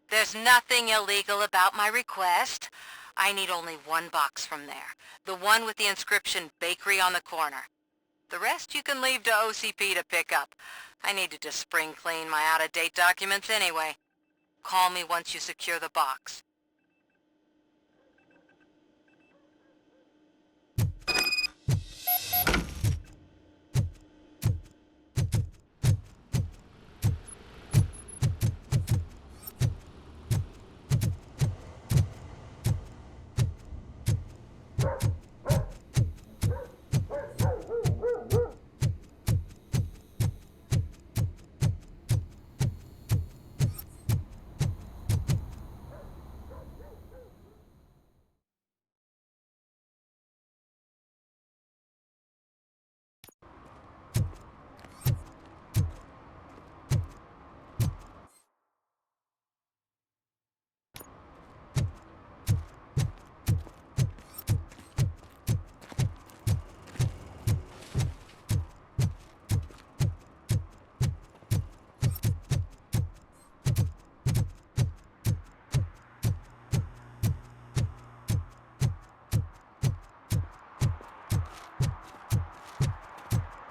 There's nothing illegal about my request. I need only one box from there. The one with the inscription Bakery on the corner. The rest you can leave to OCP to pick up. I need to just spring clean my out-of-date documents anyway. Call me once you secure the box.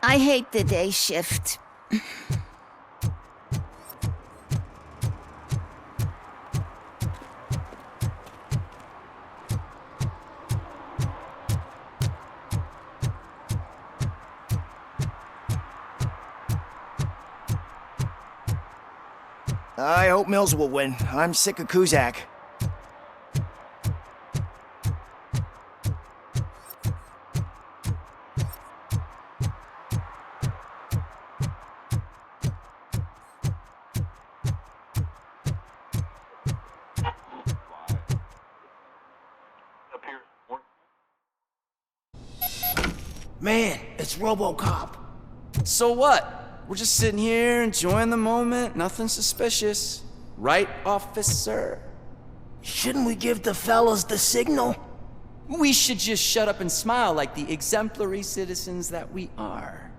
I hate the day shift. I hope Mills will win. I'm sick of Kuzak. Man, it's RoboCop. So what? We're just sitting here enjoying the moment. Nothing suspicious. Right, officer? Shouldn't we give the fellas the signal? We should just shut up and smile like the exemplary citizens that we are.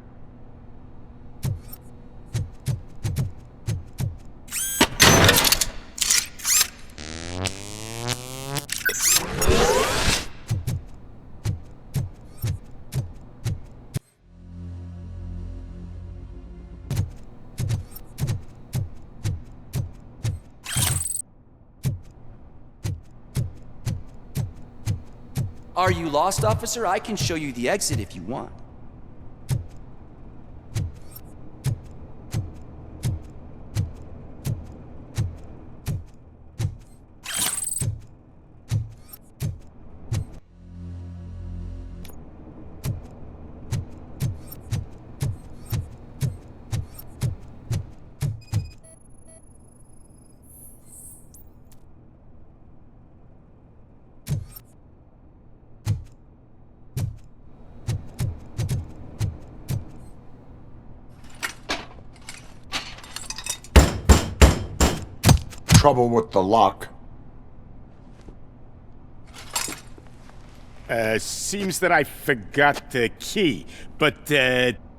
Are you lost, officer? I can show you the exit if you want. trouble with the lock? Seems that I forgot the key, but,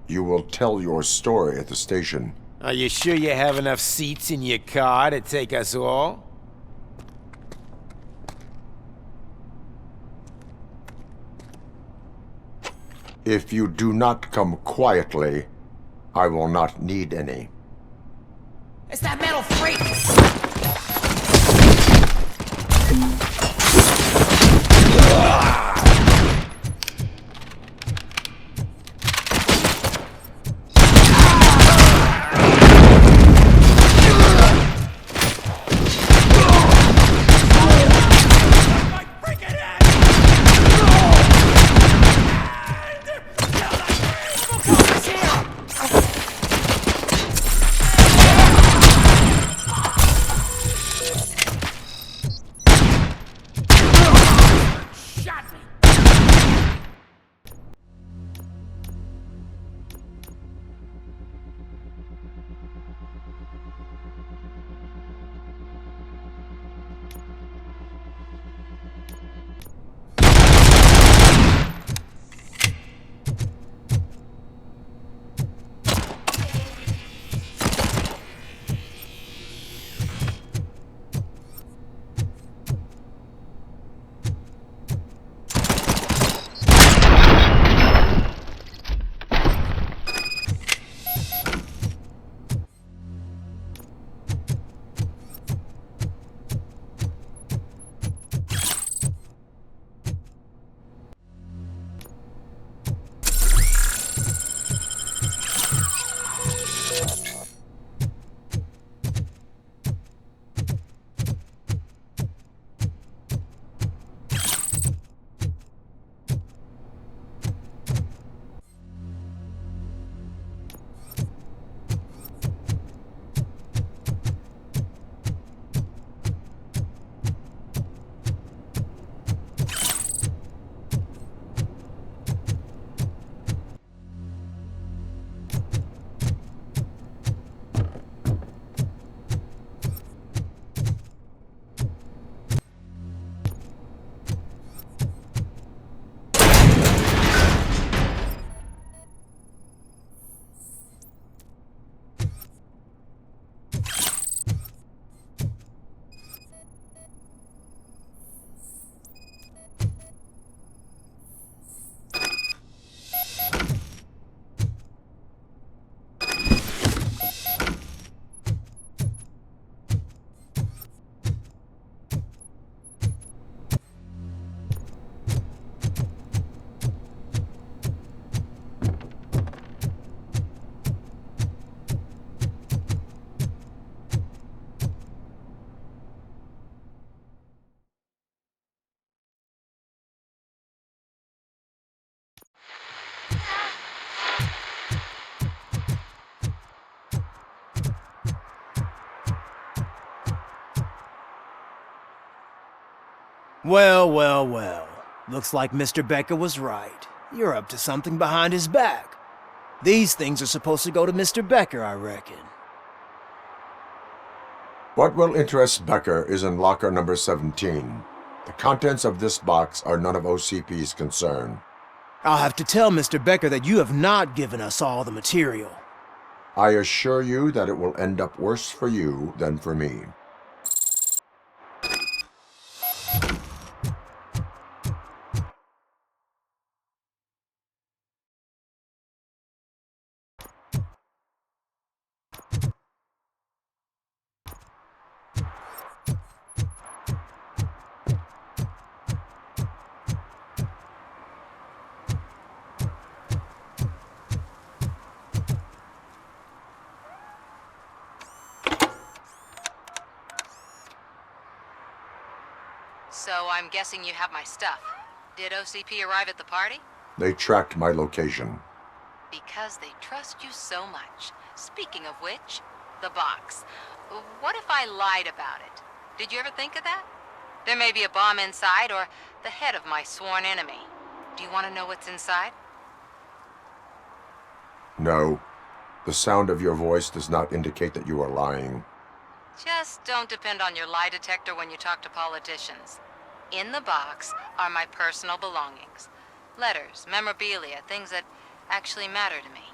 You will tell your story at the station. Are you sure you have enough seats in your car to take us all? If you do not come quietly, I will not need any. It's that metal freak! Well, well, well. Looks like Mr. Becker was right. You're up to something behind his back. These things are supposed to go to Mr. Becker, I reckon. What will interest Becker is in locker number 17. The contents of this box are none of OCP's concern. I'll have to tell Mr. Becker that you have not given us all the material. I assure you that it will end up worse for you than for me. So I'm guessing you have my stuff. Did OCP arrive at the party? They tracked my location. Because they trust you so much. Speaking of which, the box. What if I lied about it? Did you ever think of that? There may be a bomb inside or the head of my sworn enemy. Do you want to know what's inside? No. The sound of your voice does not indicate that you are lying. Just don't depend on your lie detector when you talk to politicians. In the box are my personal belongings. Letters, memorabilia, things that actually matter to me.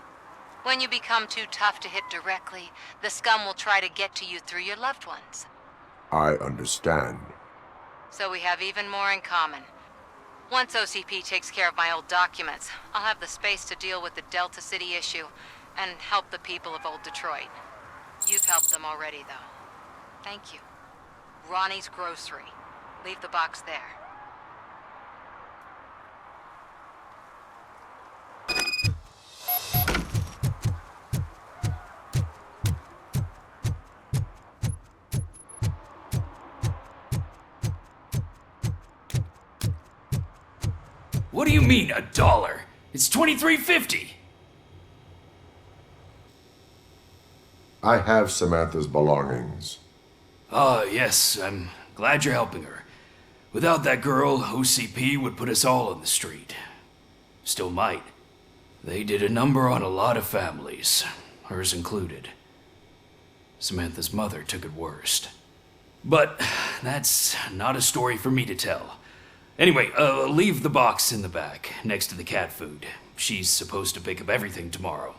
When you become too tough to hit directly, the scum will try to get to you through your loved ones. I understand. So we have even more in common. Once OCP takes care of my old documents, I'll have the space to deal with the Delta City issue and help the people of Old Detroit. You've helped them already, though. Thank you. Ronnie's Grocery. Leave the box there. What do you mean, $1? It's $23.50. I have Samantha's belongings. Ah, yes, I'm glad you're helping her. Without that girl, OCP would put us all on the street. Still might. They did a number on a lot of families, hers included. Samantha's mother took it worst. But that's not a story for me to tell. Anyway, leave the box in the back, next to the cat food. She's supposed to pick up everything tomorrow.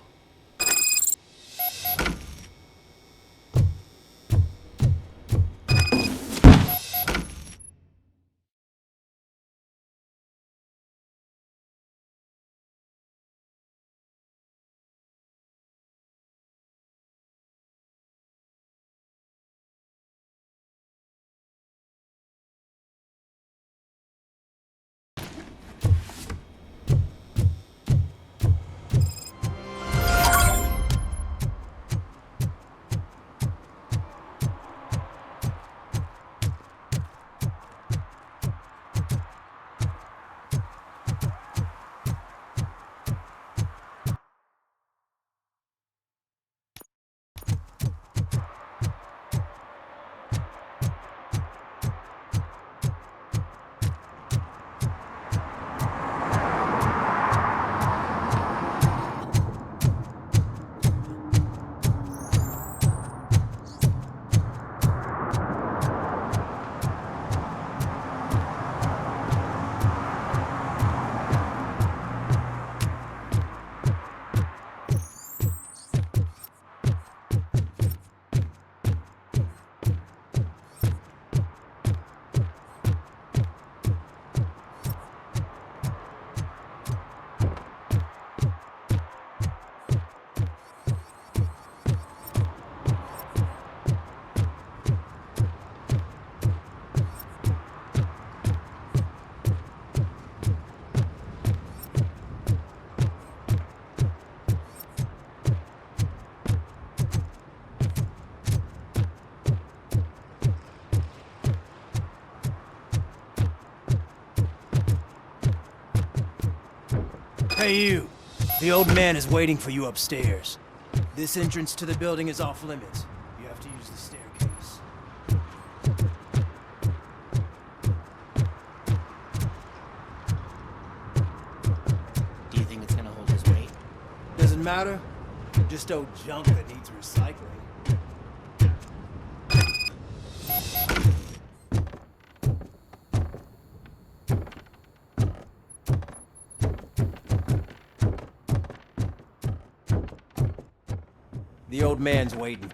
Hey you, the old man is waiting for you upstairs. This entrance to the building is off limits. You have to use the staircase. Do you think it's gonna hold his weight? Doesn't matter. Just old junk that needs recycling. The old man's waiting.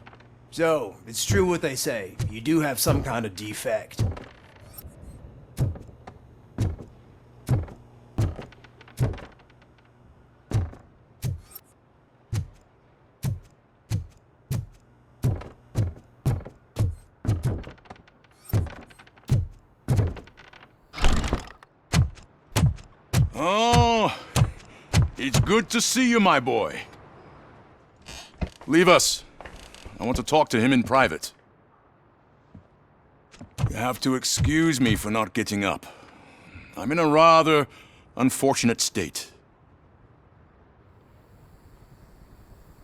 So, it's true what they say. You do have some kind of defect. Oh, it's good to see you, my boy. Leave us. I want to talk to him in private. You have to excuse me for not getting up. I'm in a rather unfortunate state.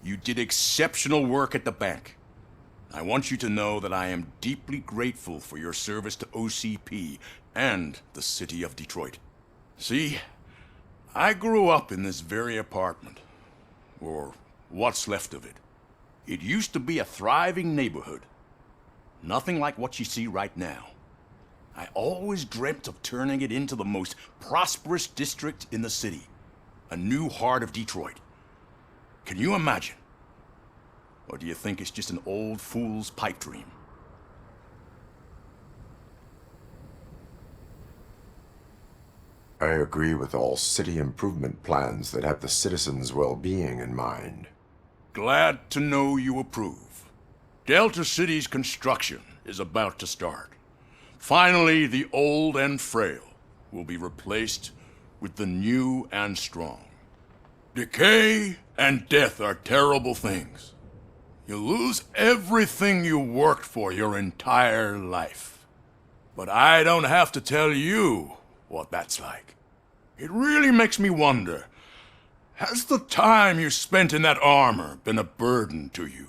You did exceptional work at the bank. I want you to know that I am deeply grateful for your service to OCP and the city of Detroit. See, I grew up in this very apartment, or what's left of it. It used to be a thriving neighborhood. Nothing like what you see right now. I always dreamt of turning it into the most prosperous district in the city. A new heart of Detroit. Can you imagine? Or do you think it's just an old fool's pipe dream? I agree with all city improvement plans that have the citizens' well-being in mind. Glad to know you approve. Delta City's construction is about to start. Finally, the old and frail will be replaced with the new and strong. Decay and death are terrible things. You lose everything you worked for your entire life. But I don't have to tell you what that's like. It really makes me wonder, has the time you spent in that armor been a burden to you?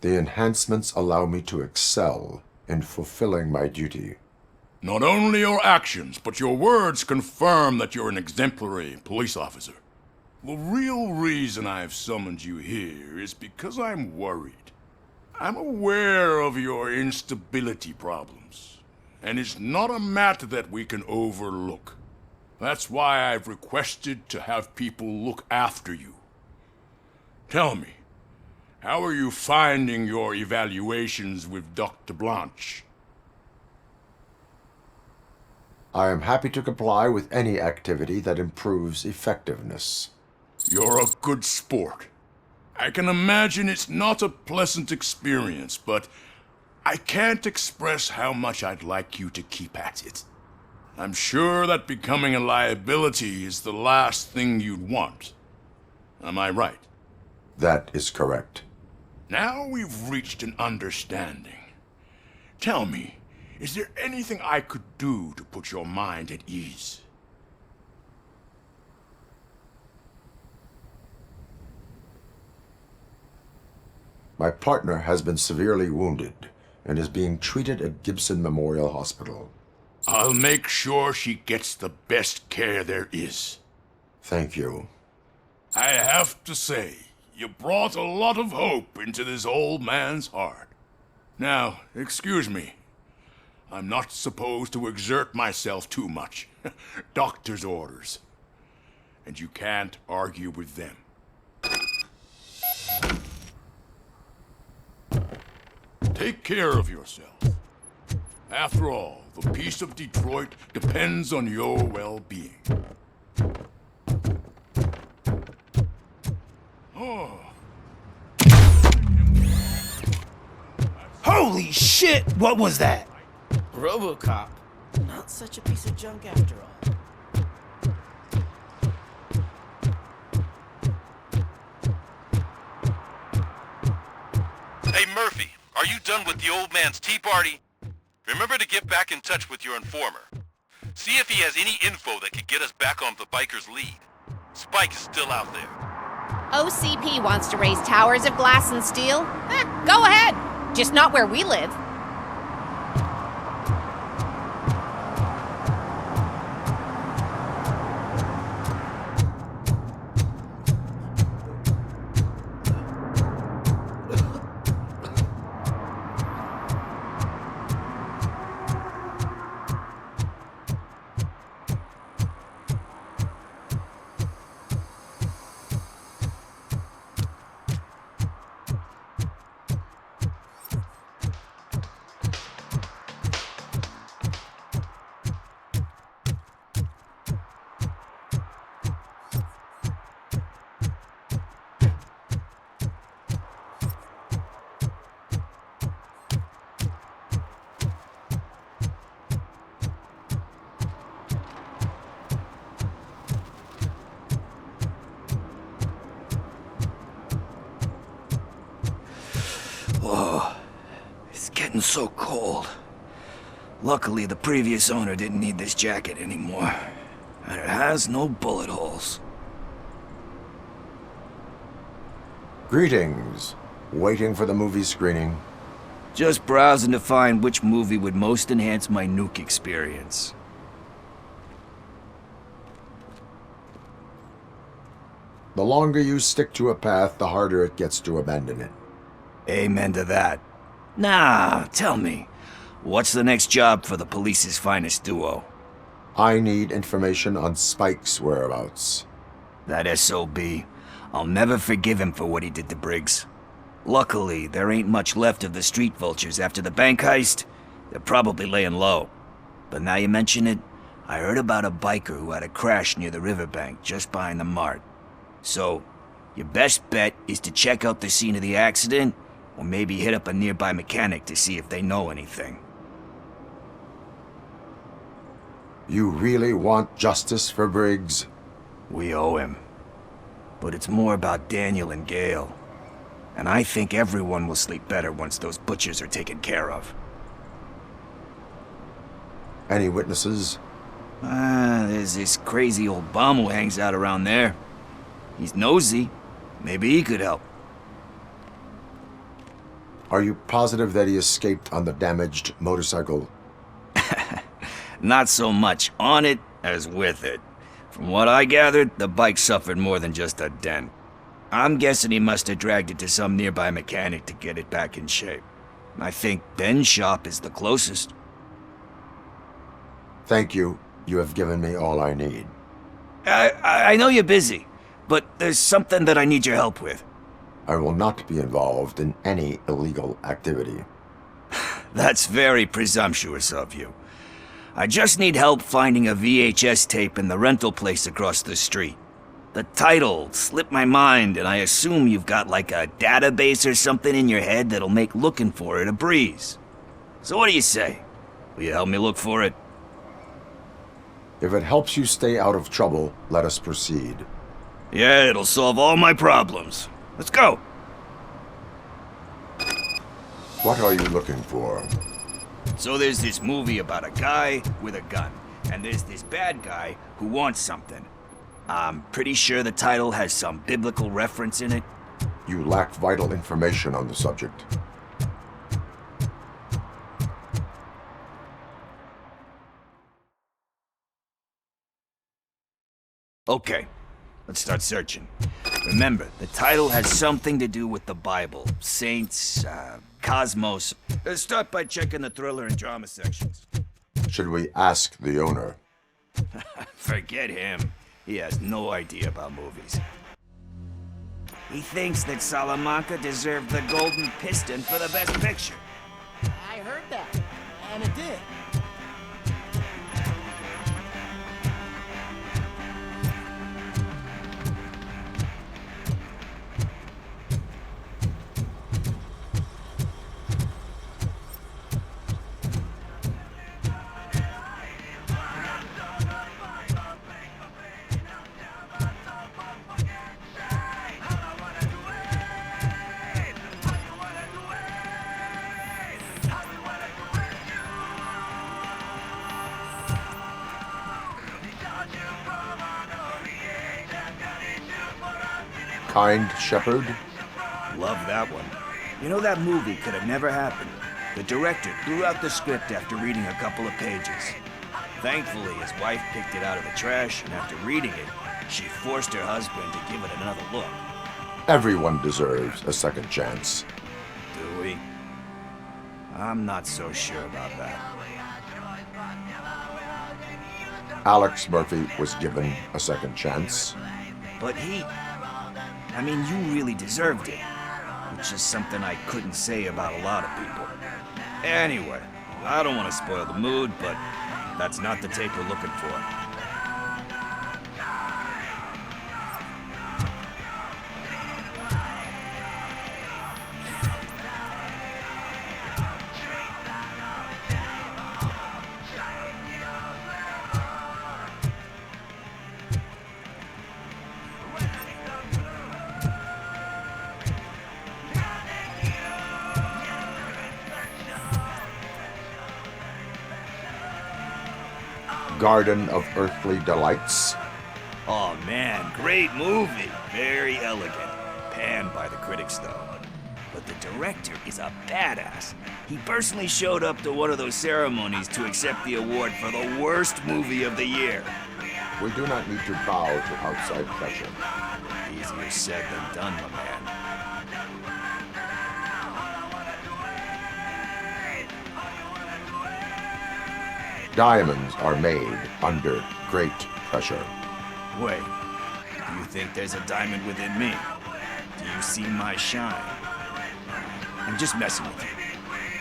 The enhancements allow me to excel in fulfilling my duty. Not only your actions, but your words confirm that you're an exemplary police officer. The real reason I've summoned you here is because I'm worried. I'm aware of your instability problems, and it's not a matter that we can overlook. That's why I've requested to have people look after you. Tell me, how are you finding your evaluations with Dr. Blanche? I am happy to comply with any activity that improves effectiveness. You're a good sport. I can imagine it's not a pleasant experience, but I can't express how much I'd like you to keep at it. I'm sure that becoming a liability is the last thing you'd want. Am I right? That is correct. Now we've reached an understanding. Tell me, is there anything I could do to put your mind at ease? My partner has been severely wounded and is being treated at Gibson Memorial Hospital. I'll make sure she gets the best care there is. Thank you. I have to say, you brought a lot of hope into this old man's heart. Now, excuse me. I'm not supposed to exert myself too much. Doctor's orders. And you can't argue with them. Take care of yourself. After all, the peace of Detroit depends on your well-being. Oh. Holy shit! What was that? RoboCop. Not such a piece of junk after all. Hey, Murphy, are you done with the old man's tea party? Remember to get back in touch with your informer. See if he has any info that could get us back on the biker's lead. Spike is still out there. OCP wants to raise towers of glass and steel? Go ahead. Just not where we live. Whoa, it's getting so cold. Luckily, the previous owner didn't need this jacket anymore. And it has no bullet holes. Greetings. Waiting for the movie screening? Just browsing to find which movie would most enhance my nuke experience. The longer you stick to a path, the harder it gets to abandon it. Amen to that. Now, tell me, what's the next job for the police's finest duo? I need information on Spike's whereabouts. That SOB. I'll never forgive him for what he did to Briggs. Luckily, there ain't much left of the street vultures after the bank heist. They're probably laying low. But now you mention it, I heard about a biker who had a crash near the riverbank just behind the mart. So, your best bet is to check out the scene of the accident, or maybe hit up a nearby mechanic to see if they know anything. You really want justice for Briggs? We owe him. But it's more about Daniel and Gale. And I think everyone will sleep better once those butchers are taken care of. Any witnesses? There's this crazy old bum who hangs out around there. He's nosy. Maybe he could help. Are you positive that he escaped on the damaged motorcycle? Not so much on it as with it. From what I gathered, the bike suffered more than just a dent. I'm guessing he must have dragged it to some nearby mechanic to get it back in shape. I think Ben's shop is the closest. Thank you. You have given me all I need. I know you're busy, but there's something that I need your help with. I will not be involved in any illegal activity. That's very presumptuous of you. I just need help finding a VHS tape in the rental place across the street. The title slipped my mind, and I assume you've got like a database or something in your head that'll make looking for it a breeze. So what do you say? Will you help me look for it? If it helps you stay out of trouble, let us proceed. Yeah, it'll solve all my problems. Let's go. What are you looking for? So there's this movie about a guy with a gun, and there's this bad guy who wants something. I'm pretty sure the title has some biblical reference in it. You lack vital information on the subject. Okay, let's start searching. Remember, the title has something to do with the Bible, saints, cosmos. Start by checking the thriller and drama sections. Should we ask the owner? Forget him. He has no idea about movies. He thinks that Salamanca deserved the Golden Piston for the Best Picture. I heard that, and it did. Kind Shepherd? Love that one. You know, that movie could have never happened. The director threw out the script after reading a couple of pages. Thankfully, his wife picked it out of the trash, and after reading it, she forced her husband to give it another look. Everyone deserves a second chance. Do we? I'm not so sure about that. Alex Murphy was given a second chance. But I mean, you really deserved it. Which is something I couldn't say about a lot of people. Anyway, I don't want to spoil the mood, but that's not the tape we're looking for. Garden of Earthly Delights. Oh man, great movie. Very elegant. Panned by the critics though. But the director is a badass. He personally showed up to one of those ceremonies to accept the award for the worst movie of the year. We do not need to bow to outside pressure. Easier said than done, my man. Diamonds are made under great pressure. Wait, do you think there's a diamond within me? Do you see my shine? I'm just messing with you.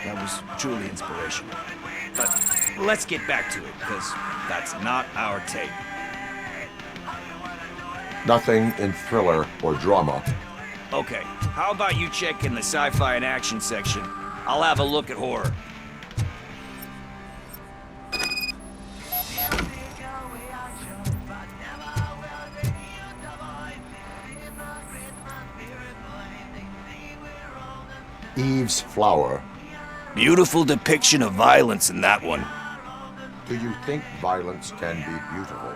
That was truly inspirational. But let's get back to it, because that's not our tape. Nothing in thriller or drama. Okay, how about you check in the sci-fi and action section? I'll have a look at horror. Eve's Flower. Beautiful depiction of violence in that one. Do you think violence can be beautiful?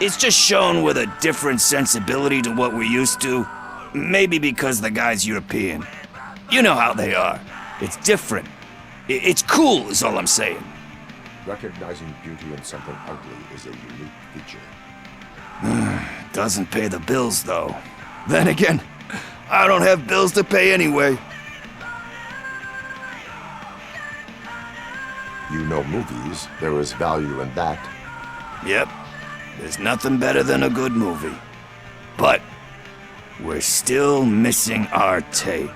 It's just shown with a different sensibility to what we're used to. Maybe because the guy's European. You know how they are. It's different. It's cool is all I'm saying. Recognizing beauty in something ugly is a unique feature. Doesn't pay the bills, though. Then again, I don't have bills to pay anyway. You know movies. There is value in that. Yep. There's nothing better than a good movie. But we're still missing our tape.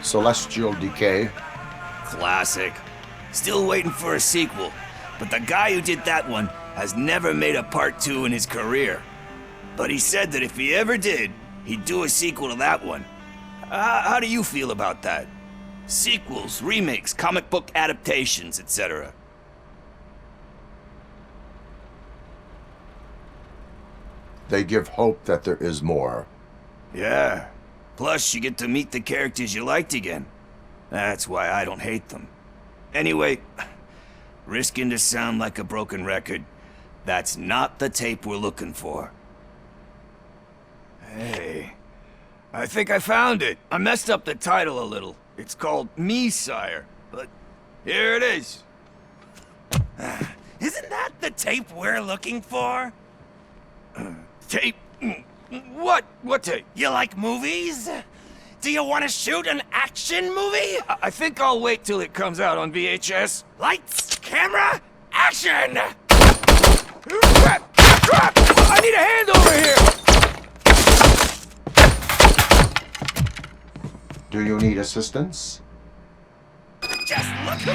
Celestial Decay. Classic. Still waiting for a sequel. But the guy who did that one has never made a part 2 in his career. But he said that if he ever did, he'd do a sequel to that one. How do you feel about that? Sequels, remakes, comic book adaptations, etc. They give hope that there is more. Yeah. Plus, you get to meet the characters you liked again. That's why I don't hate them. Anyway, risking to sound like a broken record, that's not the tape we're looking for. Hey, I think I found it. I messed up the title a little. It's called Me, Sire, but here it is. Isn't that the tape we're looking for? Tape? What? What tape? You like movies? Do you want to shoot an action movie? I think I'll wait till it comes out on VHS. Lights, camera, action! Crap! Crap! I need a hand over here! Do you need assistance? Just look who...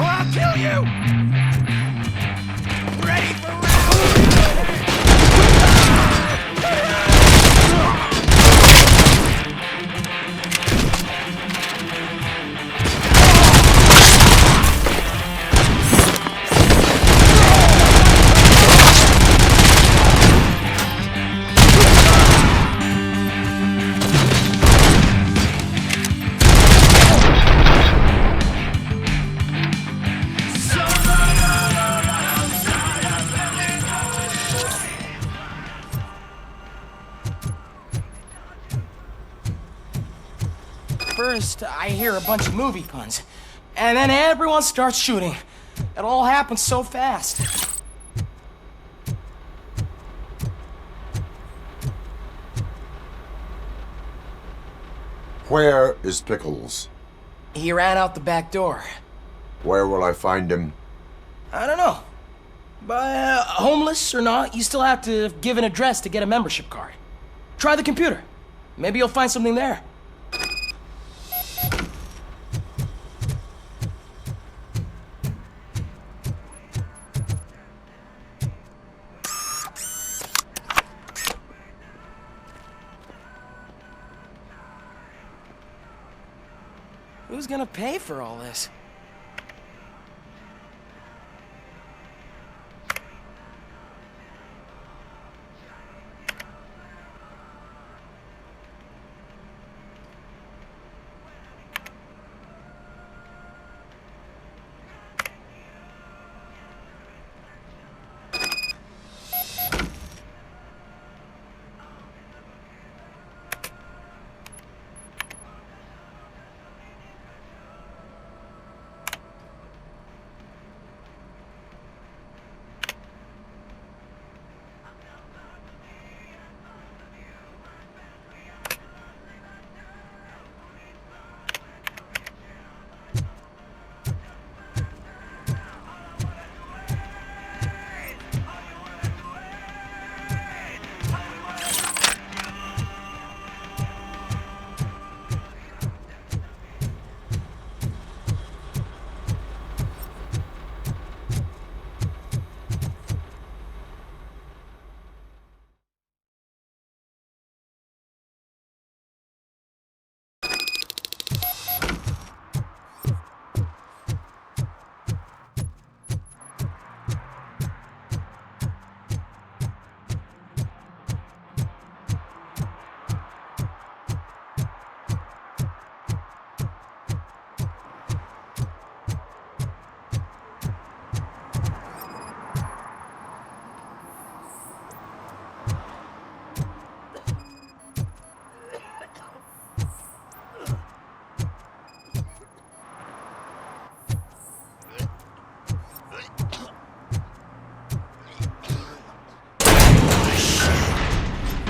Or I'll kill you! Ready for First, I hear a bunch of movie puns, and then everyone starts shooting. It all happens so fast. Where is Pickles? He ran out the back door. Where will I find him? I don't know. But homeless or not, you still have to give an address to get a membership card. Try the computer. Maybe you'll find something there. Who's gonna pay for all this?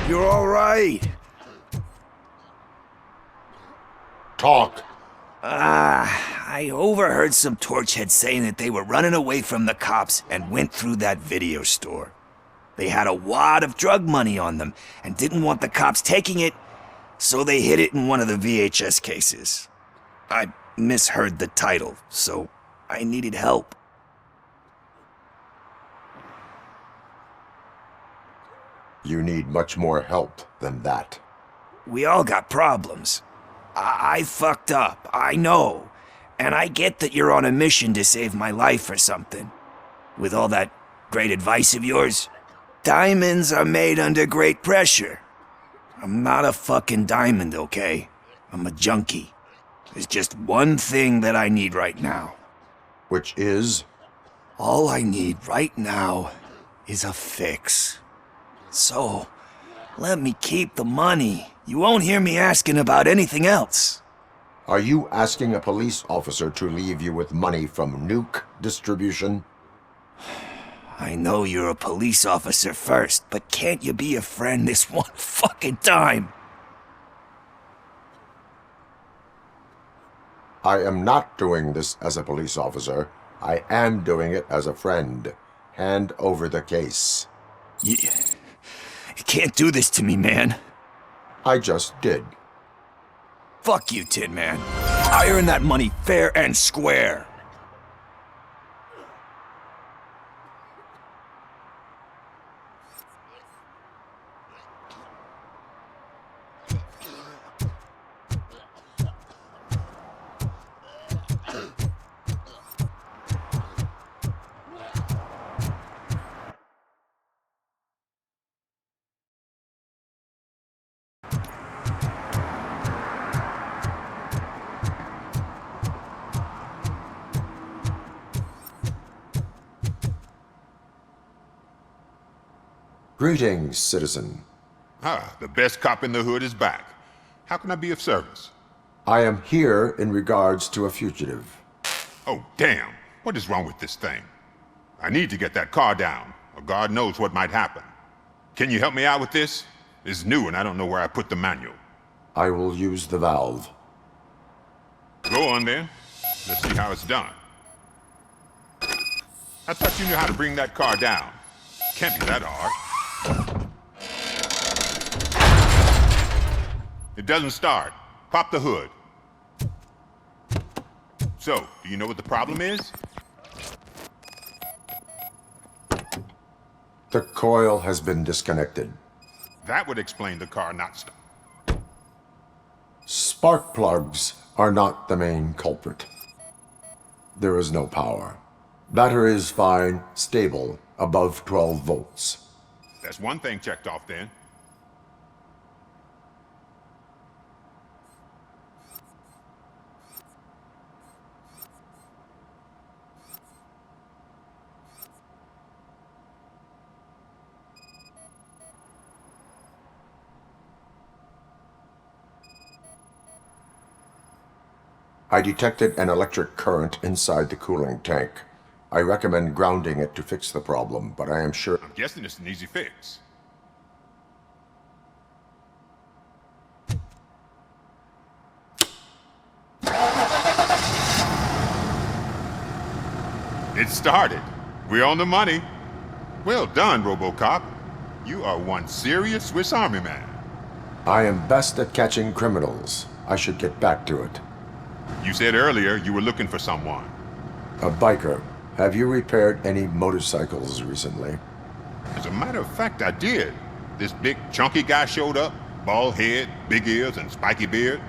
You're all right. Talk. I overheard some torchheads saying that they were running away from the cops and went through that video store. They had a wad of drug money on them and didn't want the cops taking it, so they hid it in one of the VHS cases. I misheard the title, so I needed help. You need much more help than that. We all got problems. I fucked up, I know. And I get that you're on a mission to save my life or something. With all that great advice of yours, diamonds are made under great pressure. I'm not a fucking diamond, okay? I'm a junkie. There's just one thing that I need right now. Which is? All I need right now is a fix. So, let me keep the money. You won't hear me asking about anything else. Are you asking a police officer to leave you with money from nuke distribution? I know you're a police officer first, but can't you be a friend this one fucking time? I am not doing this as a police officer. I am doing it as a friend. Hand over the case. You can't do this to me, man. I just did. Fuck you, Tin Man. I earned that money fair and square. Greetings, citizen. The best cop in the hood is back. How can I be of service? I am here in regards to a fugitive. Oh, damn. What is wrong with this thing? I need to get that car down, or God knows what might happen. Can you help me out with this? It's new and I don't know where I put the manual. I will use the valve. Go on then. Let's see how it's done. I thought you knew how to bring that car down. Can't be that hard. It doesn't start. Pop the hood. So, do you know what the problem is? The coil has been disconnected. That would explain the car not starting. Spark plugs are not the main culprit. There is no power. Battery is fine, stable, above 12 volts. That's one thing checked off then. I detected an electric current inside the cooling tank. I recommend grounding it to fix the problem, but I am sure... I'm guessing it's an easy fix. It started. We're on the money. Well done, RoboCop. You are one serious Swiss Army man. I am best at catching criminals. I should get back to it. You said earlier you were looking for someone. A biker. Have you repaired any motorcycles recently? As a matter of fact, I did. This big, chunky guy showed up. Bald head, big ears, and spiky beard.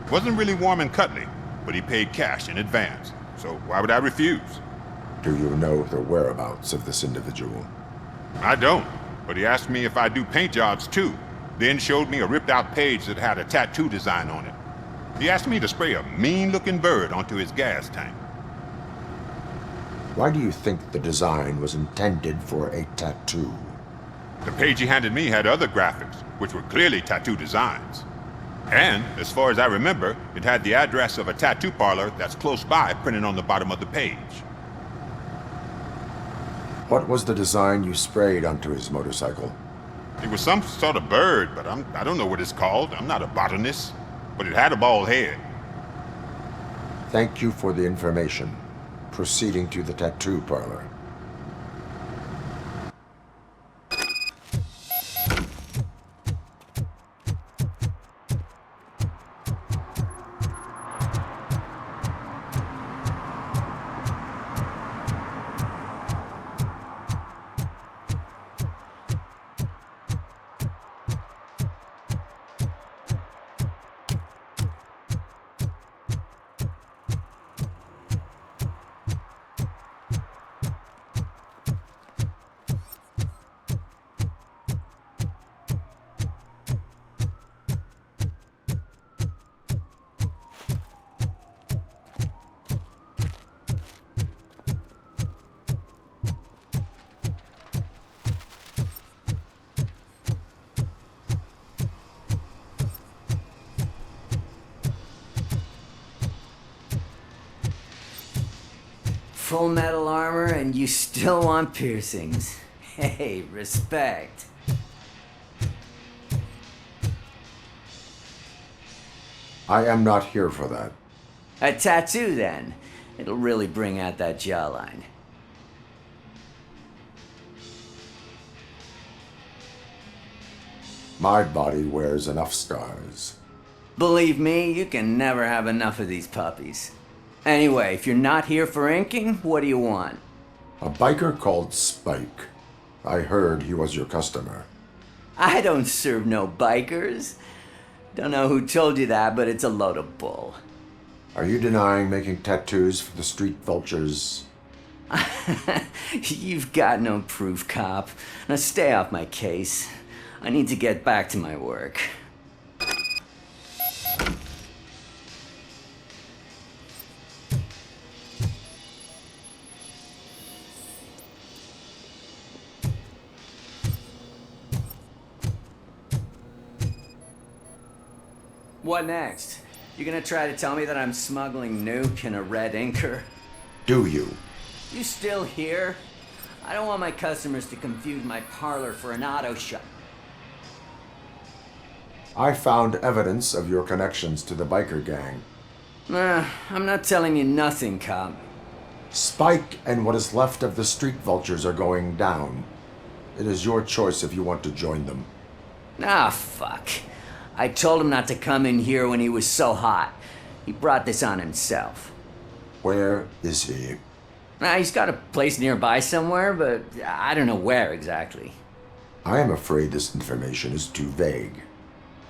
Wasn't really warm and cuddly, but he paid cash in advance. So why would I refuse? Do you know the whereabouts of this individual? I don't, but he asked me if I do paint jobs too. Then showed me a ripped-out page that had a tattoo design on it. He asked me to spray a mean-looking bird onto his gas tank. Why do you think the design was intended for a tattoo? The page he handed me had other graphics, which were clearly tattoo designs. And, as far as I remember, it had the address of a tattoo parlor that's close by printed on the bottom of the page. What was the design you sprayed onto his motorcycle? It was some sort of bird, but I don't know what it's called. I'm not a botanist. But it had a bald head. Thank you for the information. Proceeding to the tattoo parlor. Full metal armor and you still want piercings. Hey, respect. I am not here for that. A tattoo, then. It'll really bring out that jawline. My body wears enough scars. Believe me, you can never have enough of these puppies. Anyway, if you're not here for inking, what do you want? A biker called Spike. I heard he was your customer. I don't serve no bikers. Don't know who told you that, but it's a load of bull. Are you denying making tattoos for the street vultures? You've got no proof, cop. Now stay off my case. I need to get back to my work. What next? You gonna try to tell me that I'm smuggling nuke in a red inker? Do you? You still here? I don't want my customers to confuse my parlor for an auto shop. I found evidence of your connections to the biker gang. I'm not telling you nothing, cop. Spike and what is left of the street vultures are going down. It is your choice if you want to join them. Ah, fuck. I told him not to come in here when he was so hot. He brought this on himself. Where is he? He's got a place nearby somewhere, but I don't know where exactly. I am afraid this information is too vague.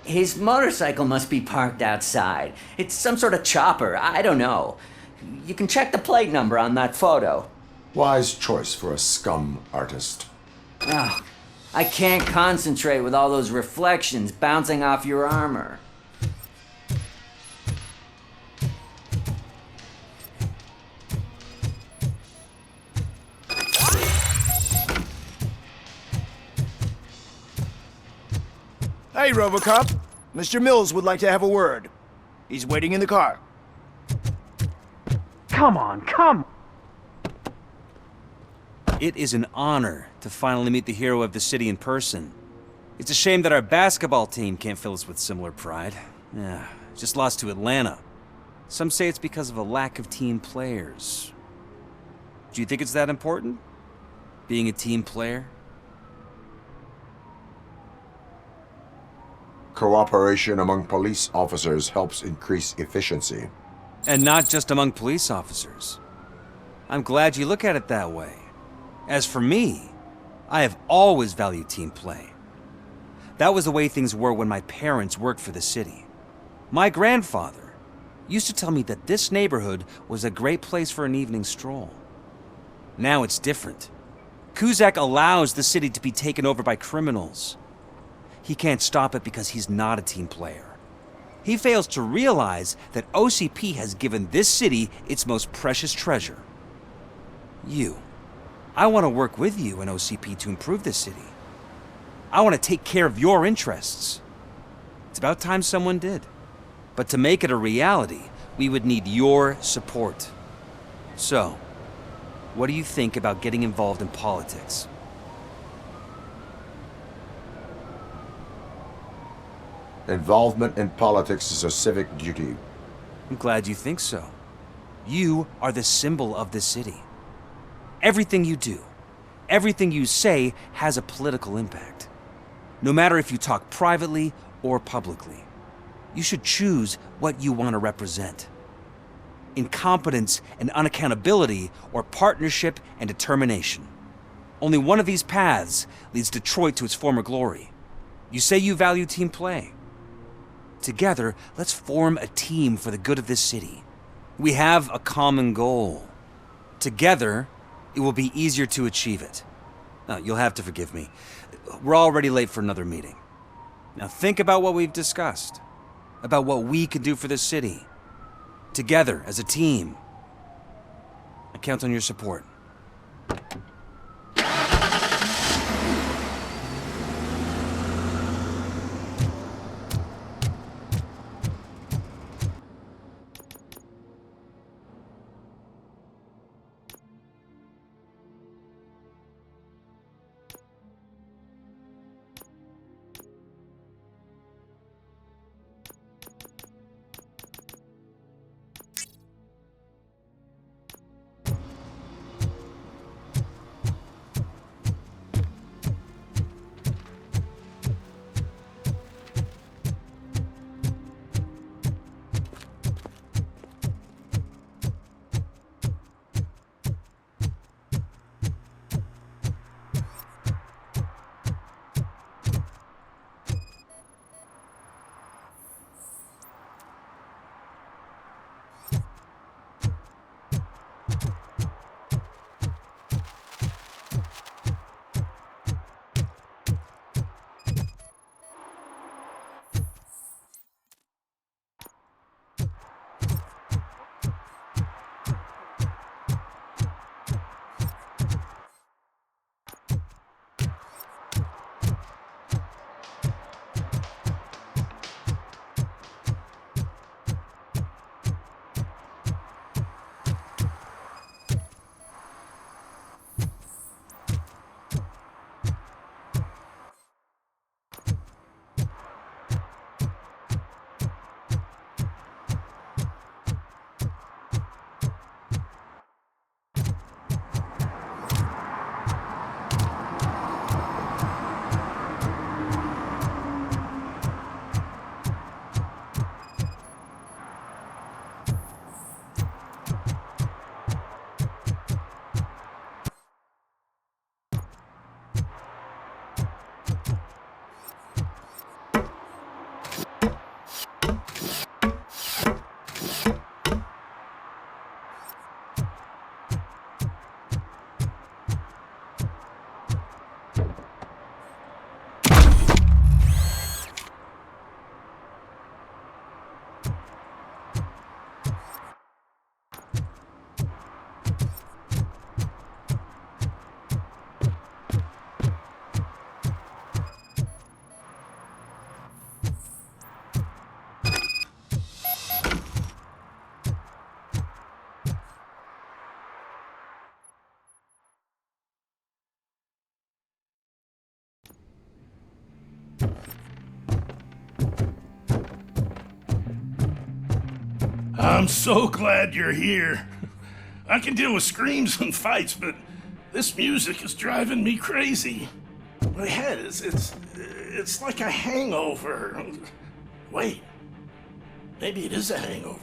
His motorcycle must be parked outside. It's some sort of chopper. I don't know. You can check the plate number on that photo. Wise choice for a scum artist. Oh, I can't concentrate with all those reflections bouncing off your armor. Hey, RoboCop. Mr. Mills would like to have a word. He's waiting in the car. Come on, come! It is an honor to finally meet the hero of the city in person. It's a shame that our basketball team can't fill us with similar pride. Yeah, just lost to Atlanta. Some say it's because of a lack of team players. Do you think it's that important? Being a team player? Cooperation among police officers helps increase efficiency. And not just among police officers. I'm glad you look at it that way. As for me, I have always valued team play. That was the way things were when my parents worked for the city. My grandfather used to tell me that this neighborhood was a great place for an evening stroll. Now it's different. Cusack allows the city to be taken over by criminals. He can't stop it because he's not a team player. He fails to realize that OCP has given this city its most precious treasure. You. I want to work with you and OCP to improve this city. I want to take care of your interests. It's about time someone did. But to make it a reality, we would need your support. So, what do you think about getting involved in politics? Involvement in politics is a civic duty. I'm glad you think so. You are the symbol of this city. Everything you do, everything you say has a political impact. No matter if you talk privately or publicly, you should choose what you want to represent. Incompetence and unaccountability, or partnership and determination. Only one of these paths leads Detroit to its former glory. You say you value team play. Together, let's form a team for the good of this city. We have a common goal. Together, it will be easier to achieve it. Now, you'll have to forgive me. We're already late for another meeting. Now think about what we've discussed. About what we can do for this city. Together, as a team. I count on your support. I'm so glad you're here. I can deal with screams and fights, but this music is driving me crazy. My head it's like a hangover. Wait, maybe it is a hangover.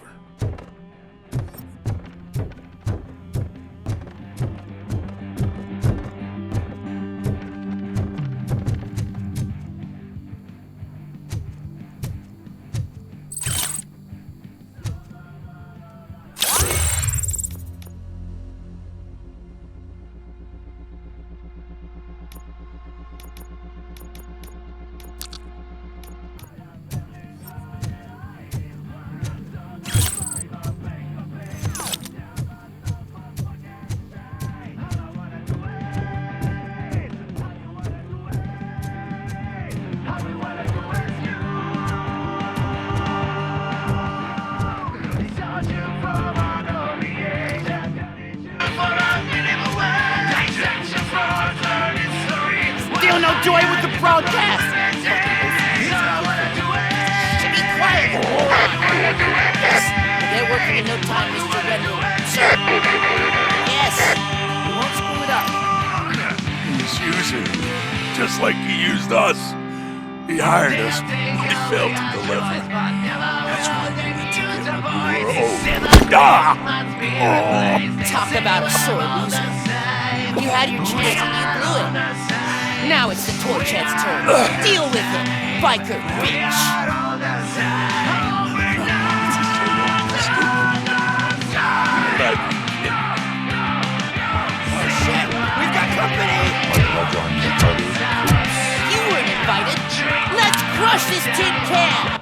Feel no joy with the broadcast! time, Mr. Wendell. Sir. Yes. You won't screw it up. He's using me, just like he used us. He hired us, but he failed to deliver. That's why we need to get what we were owed. Talk about a sore loser. You had your chance and you blew it. Now it's the Torchhead's turn. Deal with it, biker bitch. Oh shit, we've got company! You weren't invited. Let's crush this tin can!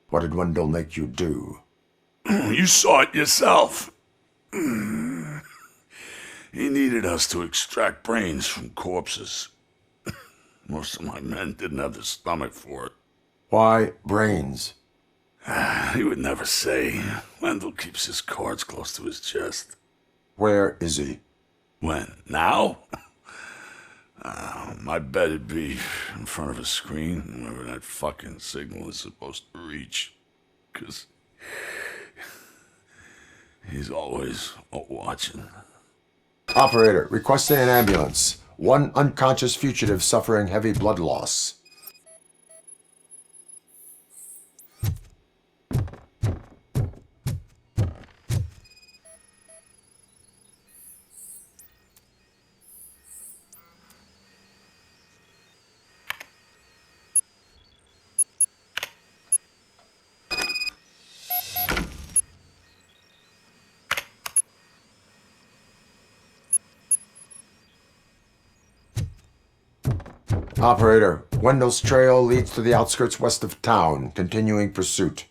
What did Wendell make you do? You saw it yourself. He needed us to extract brains from corpses. Most of my men didn't have the stomach for it. Why brains? He would never say. Wendell keeps his cards close to his chest. Where is he? When? Now? I bet it'd be in front of a screen, wherever that fucking signal is supposed to reach. 'Cause he's always watching. Operator, requesting an ambulance. One unconscious fugitive suffering heavy blood loss. Operator, Wendell's trail leads to the outskirts west of town, continuing pursuit.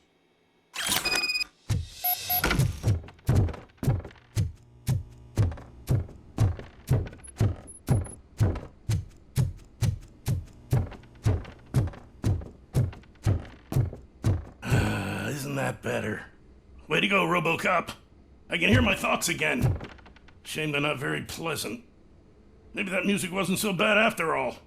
Isn't that better? Way to go, RoboCop. I can hear my thoughts again. Shame they're not very pleasant. Maybe that music wasn't so bad after all.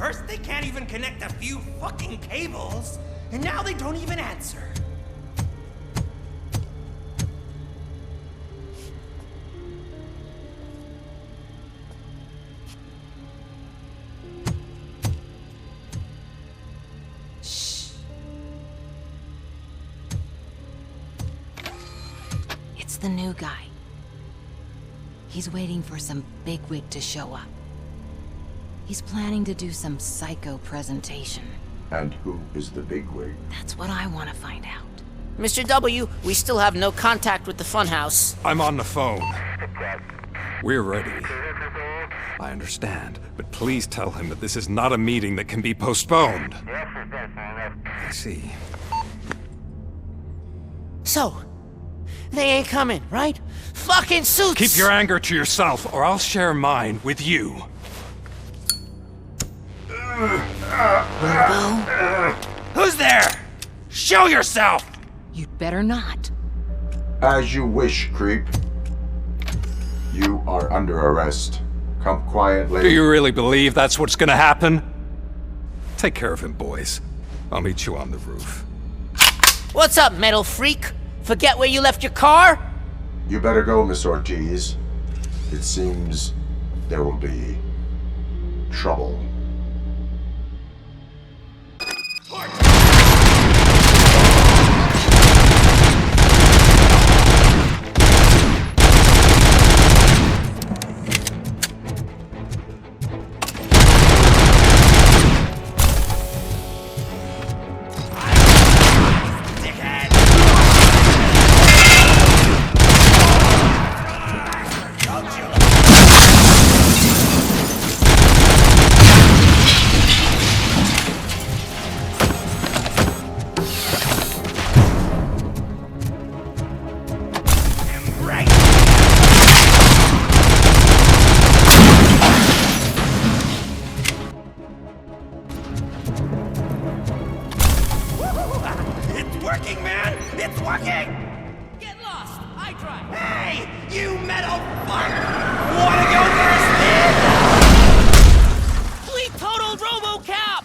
First, they can't even connect a few fucking cables, and now they don't even answer. It's the new guy. He's waiting for some bigwig to show up. He's planning to do some psycho presentation. And who is the bigwig? That's what I want to find out. Mr. W, we still have no contact with the funhouse. I'm on the phone. We're ready. I understand, but please tell him that this is not a meeting that can be postponed. I see. So, they ain't coming, right? Fucking suits! Keep your anger to yourself, or I'll share mine with you. Robo? Who's there? Show yourself! You'd better not. As you wish, creep. You are under arrest. Come quietly. Do you really believe that's what's gonna happen? Take care of him, boys. I'll meet you on the roof. What's up, metal freak? Forget where you left your car? You better go, Miss Ortiz. It seems there will be trouble. It's working, man! It's working! Get lost! I drive! Hey! You metal fuck! Wanna go first, man? We totaled RoboCop!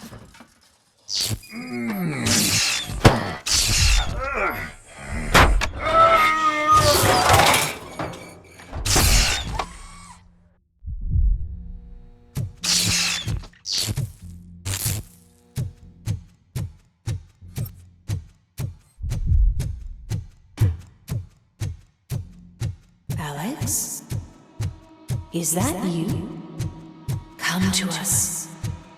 Alex? Is that you? Come to us.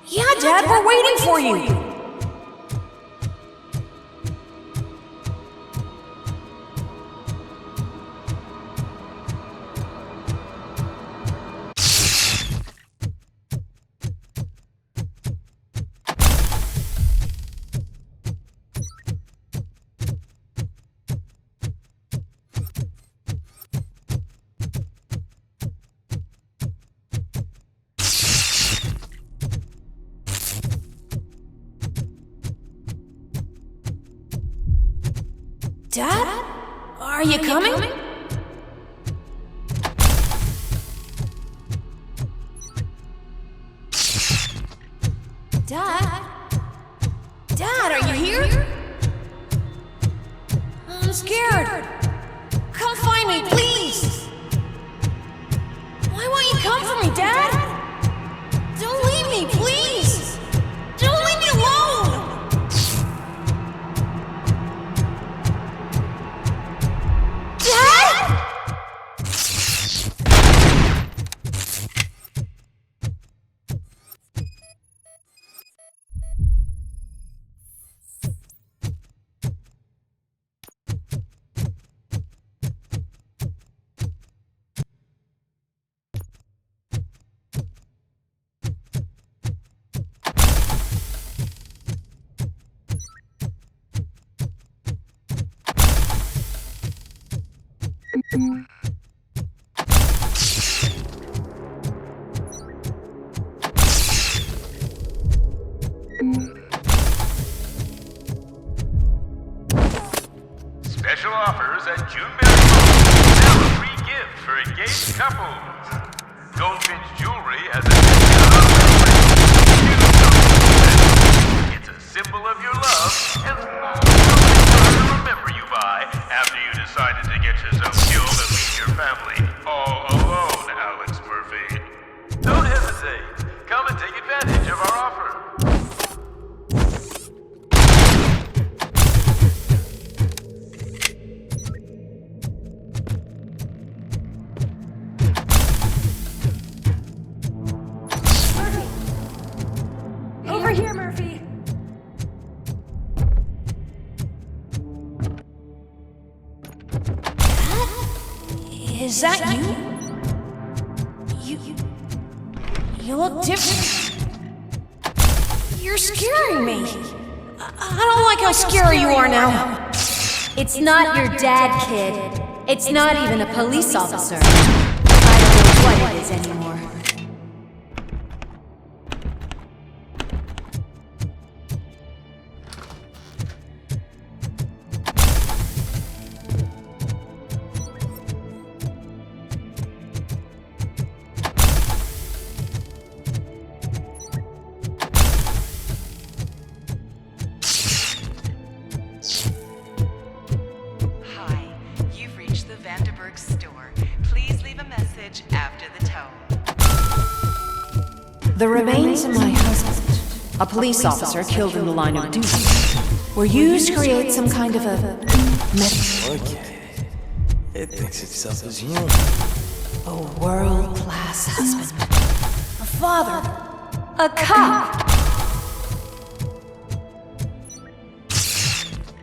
Yeah, Dad, we're waiting for you. Dad? Are you coming? Dad? Dad, are you here? I'm scared. Come find me, please. Why won't you come for me, Dad? Don't leave me, please. Don't leave me alone. Dad? Special offers at Juneberry Mall. Now a free gift for engaged couples. Goldfinch Jewelry has a discount on symbol of your love has always to remember you by after you decided to get yourself killed and leave your family all alone, Alex Murphy. Don't hesitate. Come and take advantage of our offer. Over here, Murphy. Is that you? You look different. You're scaring me. I don't like how scary you are now. It's not your dad, kid. It's not even a police officer. I don't know what it is anymore. The remains of my husband, a police officer killed in the line of duty, were used to create some kind of a method. Okay. It thinks itself as human. A world-class husband. A father. A cop.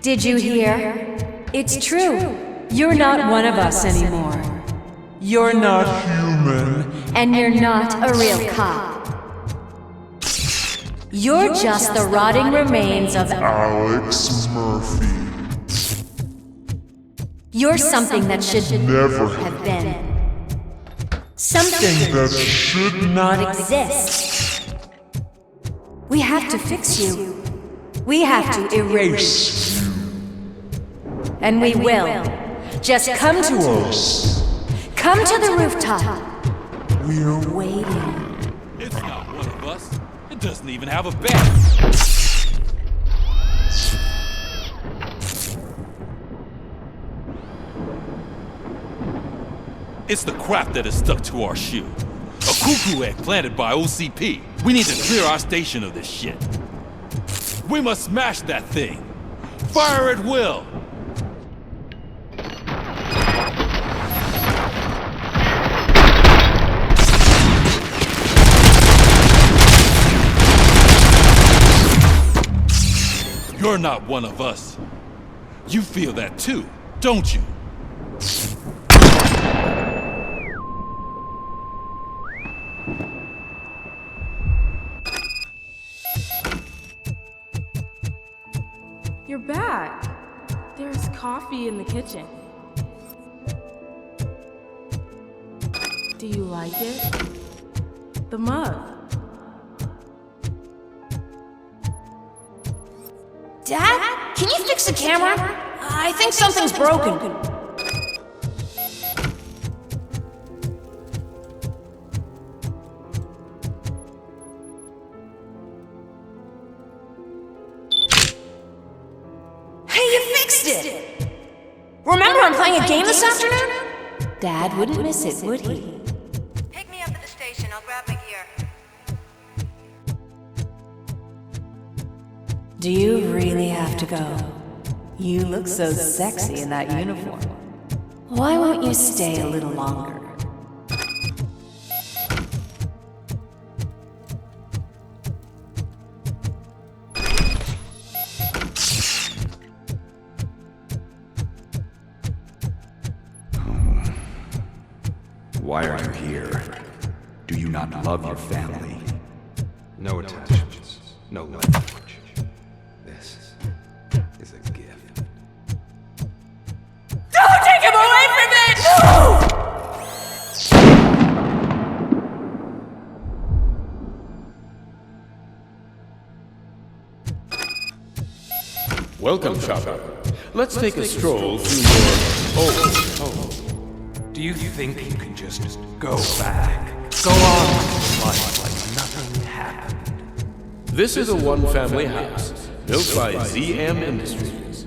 Did you hear? It's true. You're not one of us anymore. You're not human. And you're not a real cop. You're just the rotting remains of Alex Murphy. You're something that should Never have been. Something that should not exist. We have to fix you. We have to erase you. And we will. Just come to us. Come to the rooftop. We're waiting. It's not one of us. It doesn't even have a bed. It's the crap that is stuck to our shoe. A cuckoo egg planted by OCP. We need to clear our station of this shit. We must smash that thing. Fire at will. You're not one of us. You feel that too, don't you? You're back. There's coffee in the kitchen. Do you like it? The mug. Dad? Can you fix the camera? I think something's broken. Hey, you fixed it! Remember I'm playing a game this afternoon? Dad wouldn't miss it, would he? Pick me up at the station. I'll grab my gear. Do you really have to go? You look so sexy in that uniform. Why won't you stay a little longer? Why are you here? Do you not love your family? No attachments, no language. This is a gift. Don't take him away from me! No! Welcome, Chopper. Let's take a stroll through your Oh. Do you think you can just go back? Go on with life like nothing happened? This is a one-family house. built by ZM Industries.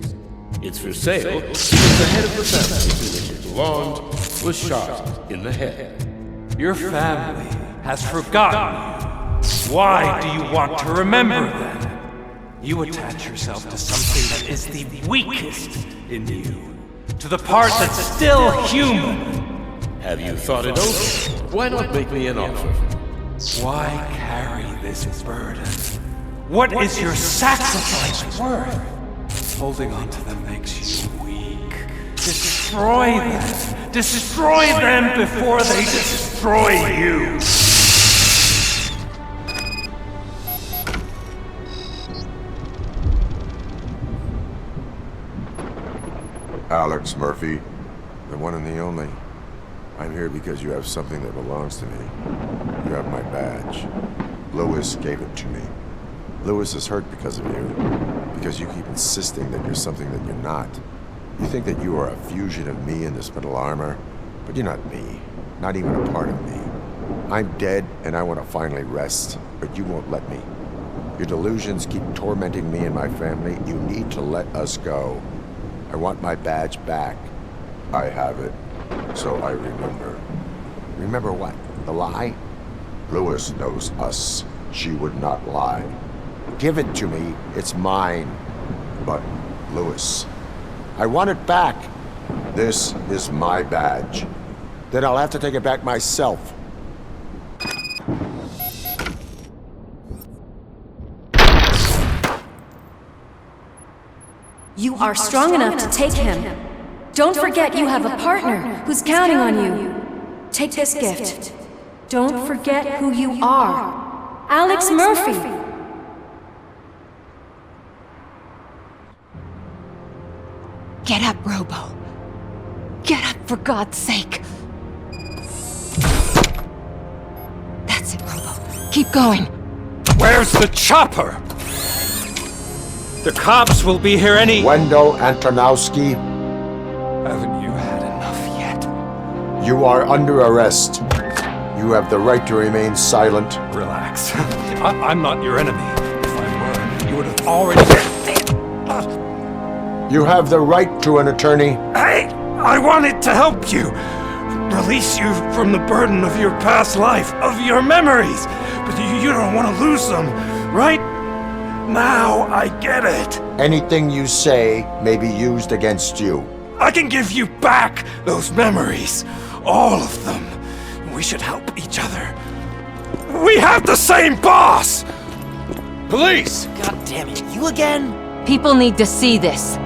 It's for sale because the head of the family to which it belonged was shot in the head. Your family has forgotten you. Why do you want to remember them? You attach yourself to something that is the weakest in you, to the part that's still human. Have you thought it over? Why not make me an offer? Why carry this burden? What is your sacrifice worth? Holding on to them makes you weak. Destroy them! Destroy them before they destroy you! Alex Murphy, the one and the only. I'm here because you have something that belongs to me. You have my badge. Lewis gave it to me. Lewis is hurt because of you. Because you keep insisting that you're something that you're not. You think that you are a fusion of me in this metal armor, but you're not me. Not even a part of me. I'm dead and I want to finally rest, but you won't let me. Your delusions keep tormenting me and my family. You need to let us go. I want my badge back. I have it. So I remember. Remember what? The lie? Lewis knows us. She would not lie. Give it to me. It's mine. But, Lewis, I want it back. This is my badge. Then I'll have to take it back myself. You are strong enough to take him. Don't forget you have a partner who's counting on you. Take this gift. Don't forget who you are. Alex Murphy. Get up, Robo. Get up, for God's sake. That's it, Robo. Keep going. Where's the chopper? The cops will be here any— Wendell Antonowski. Haven't you had enough yet? You are under arrest. You have the right to remain silent. Relax. I'm not your enemy. If I were, you would have already— You have the right to an attorney. Hey! I wanted to help you! Release you from the burden of your past life, of your memories! But you don't want to lose them, right? Now I get it. Anything you say may be used against you. I can give you back those memories. All of them. We should help each other. We have the same boss! Police! God damn it, you again? People need to see this.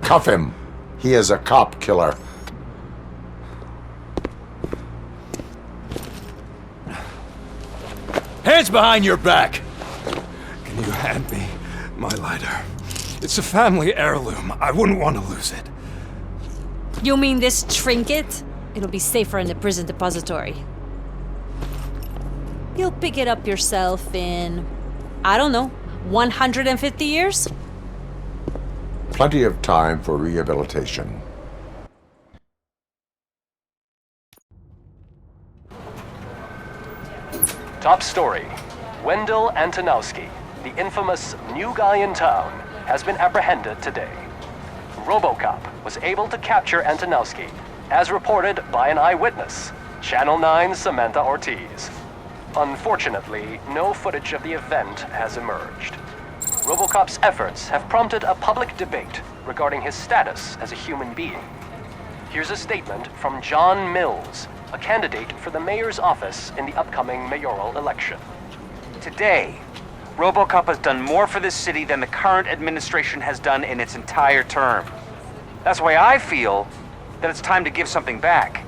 Cuff him. He is a cop killer. Hands behind your back! Can you hand me my lighter? It's a family heirloom. I wouldn't want to lose it. You mean this trinket? It'll be safer in the prison depository. You'll pick it up yourself in, I don't know, 150 years? Plenty of time for rehabilitation. Top story. Wendell Antonowski, the infamous new guy in town, has been apprehended today. RoboCop was able to capture Antonowski, as reported by an eyewitness, Channel 9's Samantha Ortiz. Unfortunately, no footage of the event has emerged. RoboCop's efforts have prompted a public debate regarding his status as a human being. Here's a statement from John Mills, a candidate for the mayor's office in the upcoming mayoral election. Today, RoboCop has done more for this city than the current administration has done in its entire term. That's why I feel that it's time to give something back.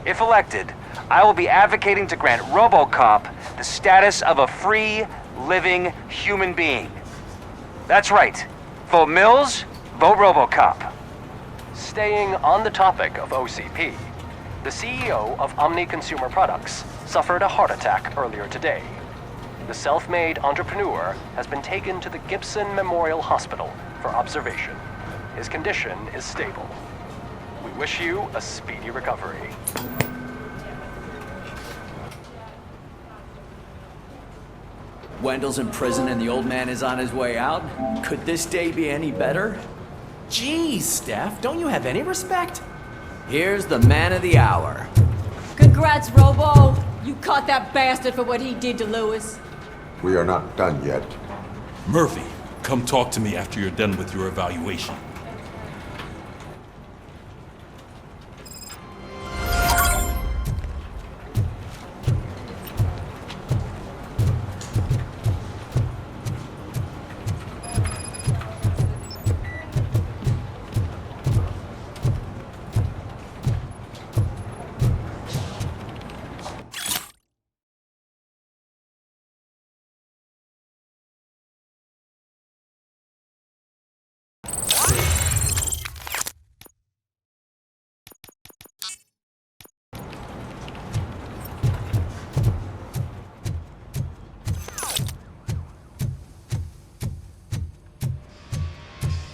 If elected, I will be advocating to grant RoboCop the status of a free, living human being. That's right. Vote Mills, vote RoboCop. Staying on the topic of OCP, the CEO of Omni Consumer Products suffered a heart attack earlier today. The self-made entrepreneur has been taken to the Gibson Memorial Hospital for observation. His condition is stable. We wish you a speedy recovery. Wendell's in prison and the old man is on his way out. Could this day be any better? Jeez, Steph, don't you have any respect? Here's the man of the hour. Congrats, Robo! You caught that bastard for what he did to Lewis. We are not done yet. Murphy, come talk to me after you're done with your evaluation.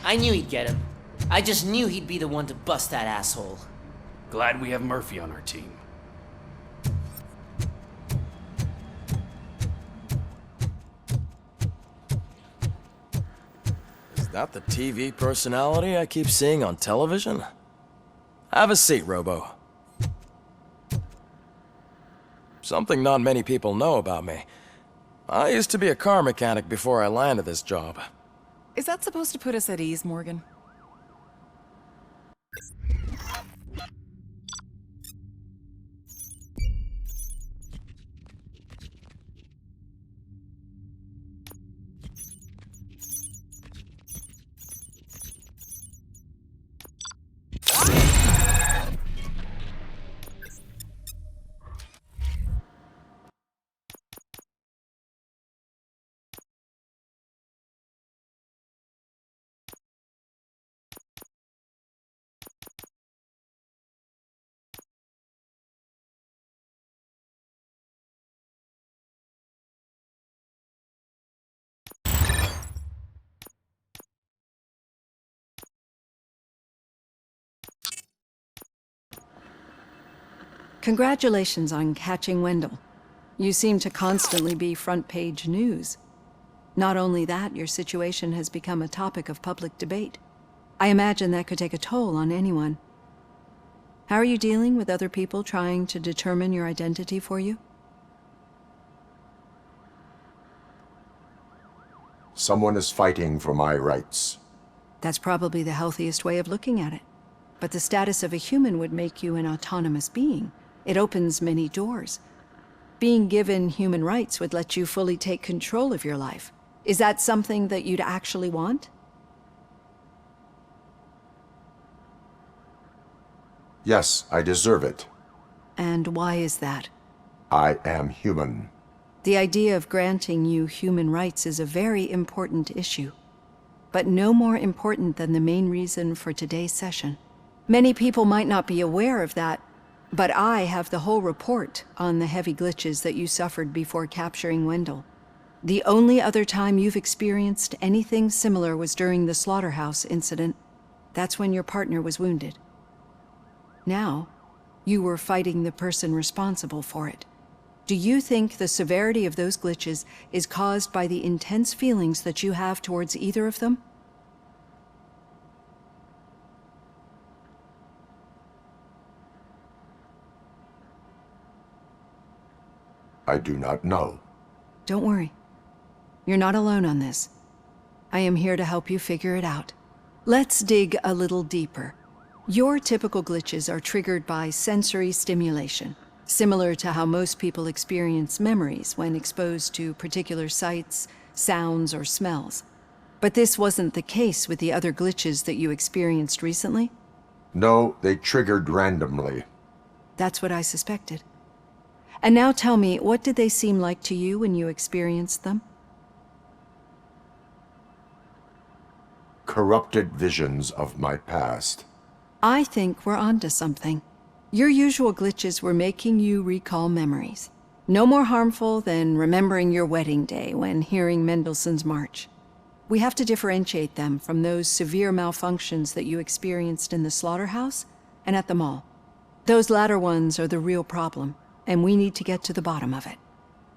I knew he'd get him. I just knew he'd be the one to bust that asshole. Glad we have Murphy on our team. Is that the TV personality I keep seeing on television? Have a seat, Robo. Something not many people know about me. I used to be a car mechanic before I landed this job. Is that supposed to put us at ease, Morgan? Congratulations on catching Wendell. You seem to constantly be front-page news. Not only that, your situation has become a topic of public debate. I imagine that could take a toll on anyone. How are you dealing with other people trying to determine your identity for you? Someone is fighting for my rights. That's probably the healthiest way of looking at it. But the status of a human would make you an autonomous being. It opens many doors. Being given human rights would let you fully take control of your life. Is that something that you'd actually want? Yes, I deserve it. And why is that? I am human. The idea of granting you human rights is a very important issue, but no more important than the main reason for today's session. Many people might not be aware of that, but I have the whole report on the heavy glitches that you suffered before capturing Wendell. The only other time you've experienced anything similar was during the slaughterhouse incident. That's when your partner was wounded. Now, you were fighting the person responsible for it. Do you think the severity of those glitches is caused by the intense feelings that you have towards either of them? I do not know. Don't worry. You're not alone on this. I am here to help you figure it out. Let's dig a little deeper. Your typical glitches are triggered by sensory stimulation, similar to how most people experience memories when exposed to particular sights, sounds, or smells. But this wasn't the case with the other glitches that you experienced recently? No, they triggered randomly. That's what I suspected. And now tell me, what did they seem like to you when you experienced them? Corrupted visions of my past. I think we're onto something. Your usual glitches were making you recall memories. No more harmful than remembering your wedding day when hearing Mendelssohn's March. We have to differentiate them from those severe malfunctions that you experienced in the slaughterhouse and at the mall. Those latter ones are the real problem, and we need to get to the bottom of it.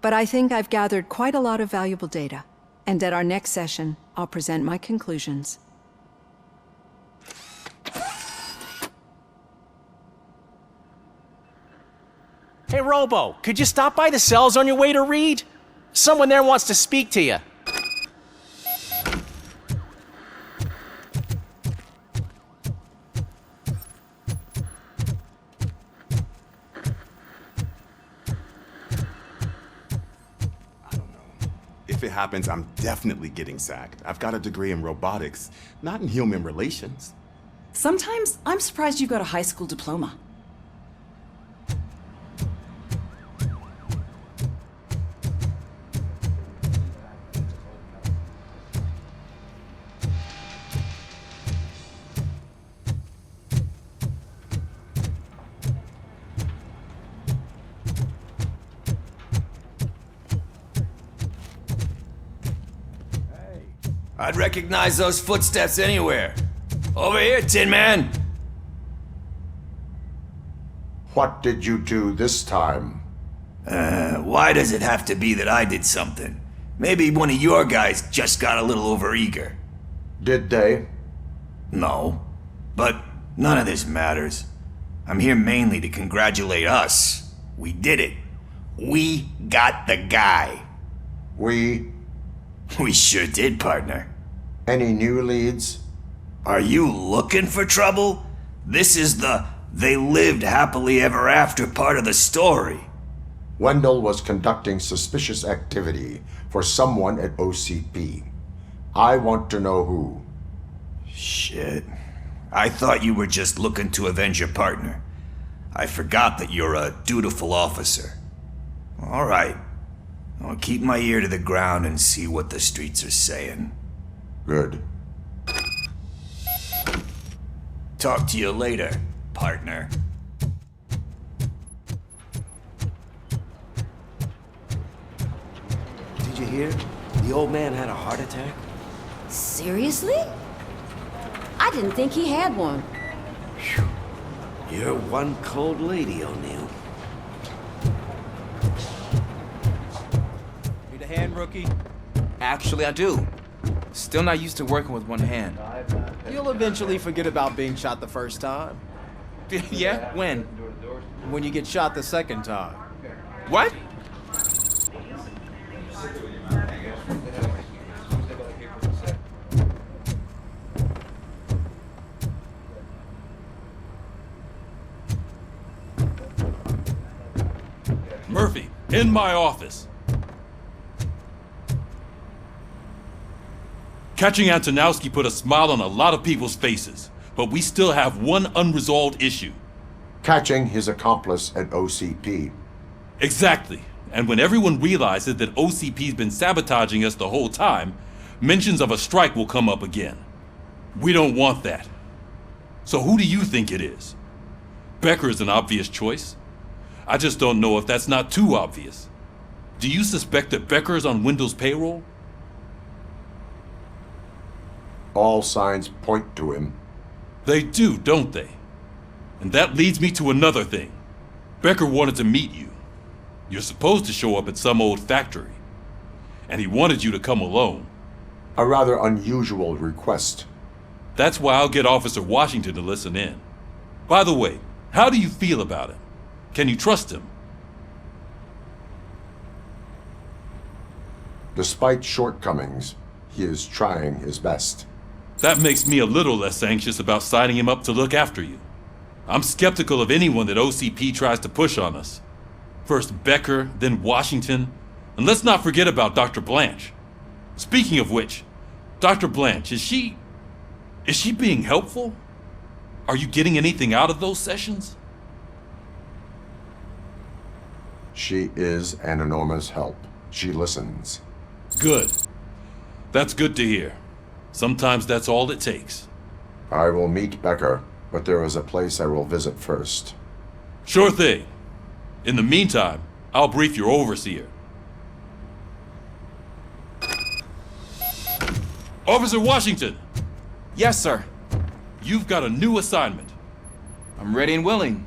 But I think I've gathered quite a lot of valuable data. And at our next session, I'll present my conclusions. Hey, Robo, could you stop by the cells on your way to Reed? Someone there wants to speak to you. If it happens, I'm definitely getting sacked. I've got a degree in robotics, not in human relations. Sometimes I'm surprised you got a high school diploma. I'd recognize those footsteps anywhere. Over here, Tin Man! What did you do this time? Why does it have to be that I did something? Maybe one of your guys just got a little overeager. Did they? No. But none of this matters. I'm here mainly to congratulate us. We did it. We got the guy. We sure did, partner. Any new leads? Are you looking for trouble? This is the they lived happily ever after part of the story. Wendell was conducting suspicious activity for someone at OCP. I want to know who. Shit. I thought you were just looking to avenge your partner. I forgot that you're a dutiful officer. All right. I'll keep my ear to the ground and see what the streets are saying. Good. Talk to you later, partner. Did you hear? The old man had a heart attack. Seriously? I didn't think he had one. You're one cold lady, O'Neill. Need a hand, rookie? Actually, I do. Still not used to working with one hand. You'll eventually forget about being shot the first time. Yeah? When? When you get shot the second time. What? Murphy, in my office. Catching Antonowski put a smile on a lot of people's faces, but we still have one unresolved issue. Catching his accomplice at OCP. Exactly. And when everyone realizes that OCP's been sabotaging us the whole time, mentions of a strike will come up again. We don't want that. So who do you think it is? Becker is an obvious choice. I just don't know if that's not too obvious. Do you suspect that Becker is on Wendell's payroll? All signs point to him. They do, don't they? And that leads me to another thing. Becker wanted to meet you. You're supposed to show up at some old factory. And he wanted you to come alone. A rather unusual request. That's why I'll get Officer Washington to listen in. By the way, how do you feel about him? Can you trust him? Despite shortcomings, he is trying his best. That makes me a little less anxious about signing him up to look after you. I'm skeptical of anyone that OCP tries to push on us. First Becker, then Washington, and let's not forget about Dr. Blanche. Speaking of which, Dr. Blanche, is she being helpful? Are you getting anything out of those sessions? She is an enormous help. She listens. Good. That's good to hear. Sometimes that's all it takes. I will meet Becker, but there is a place I will visit first. Sure thing. In the meantime, I'll brief your overseer. Officer Washington! Yes, sir. You've got a new assignment. I'm ready and willing.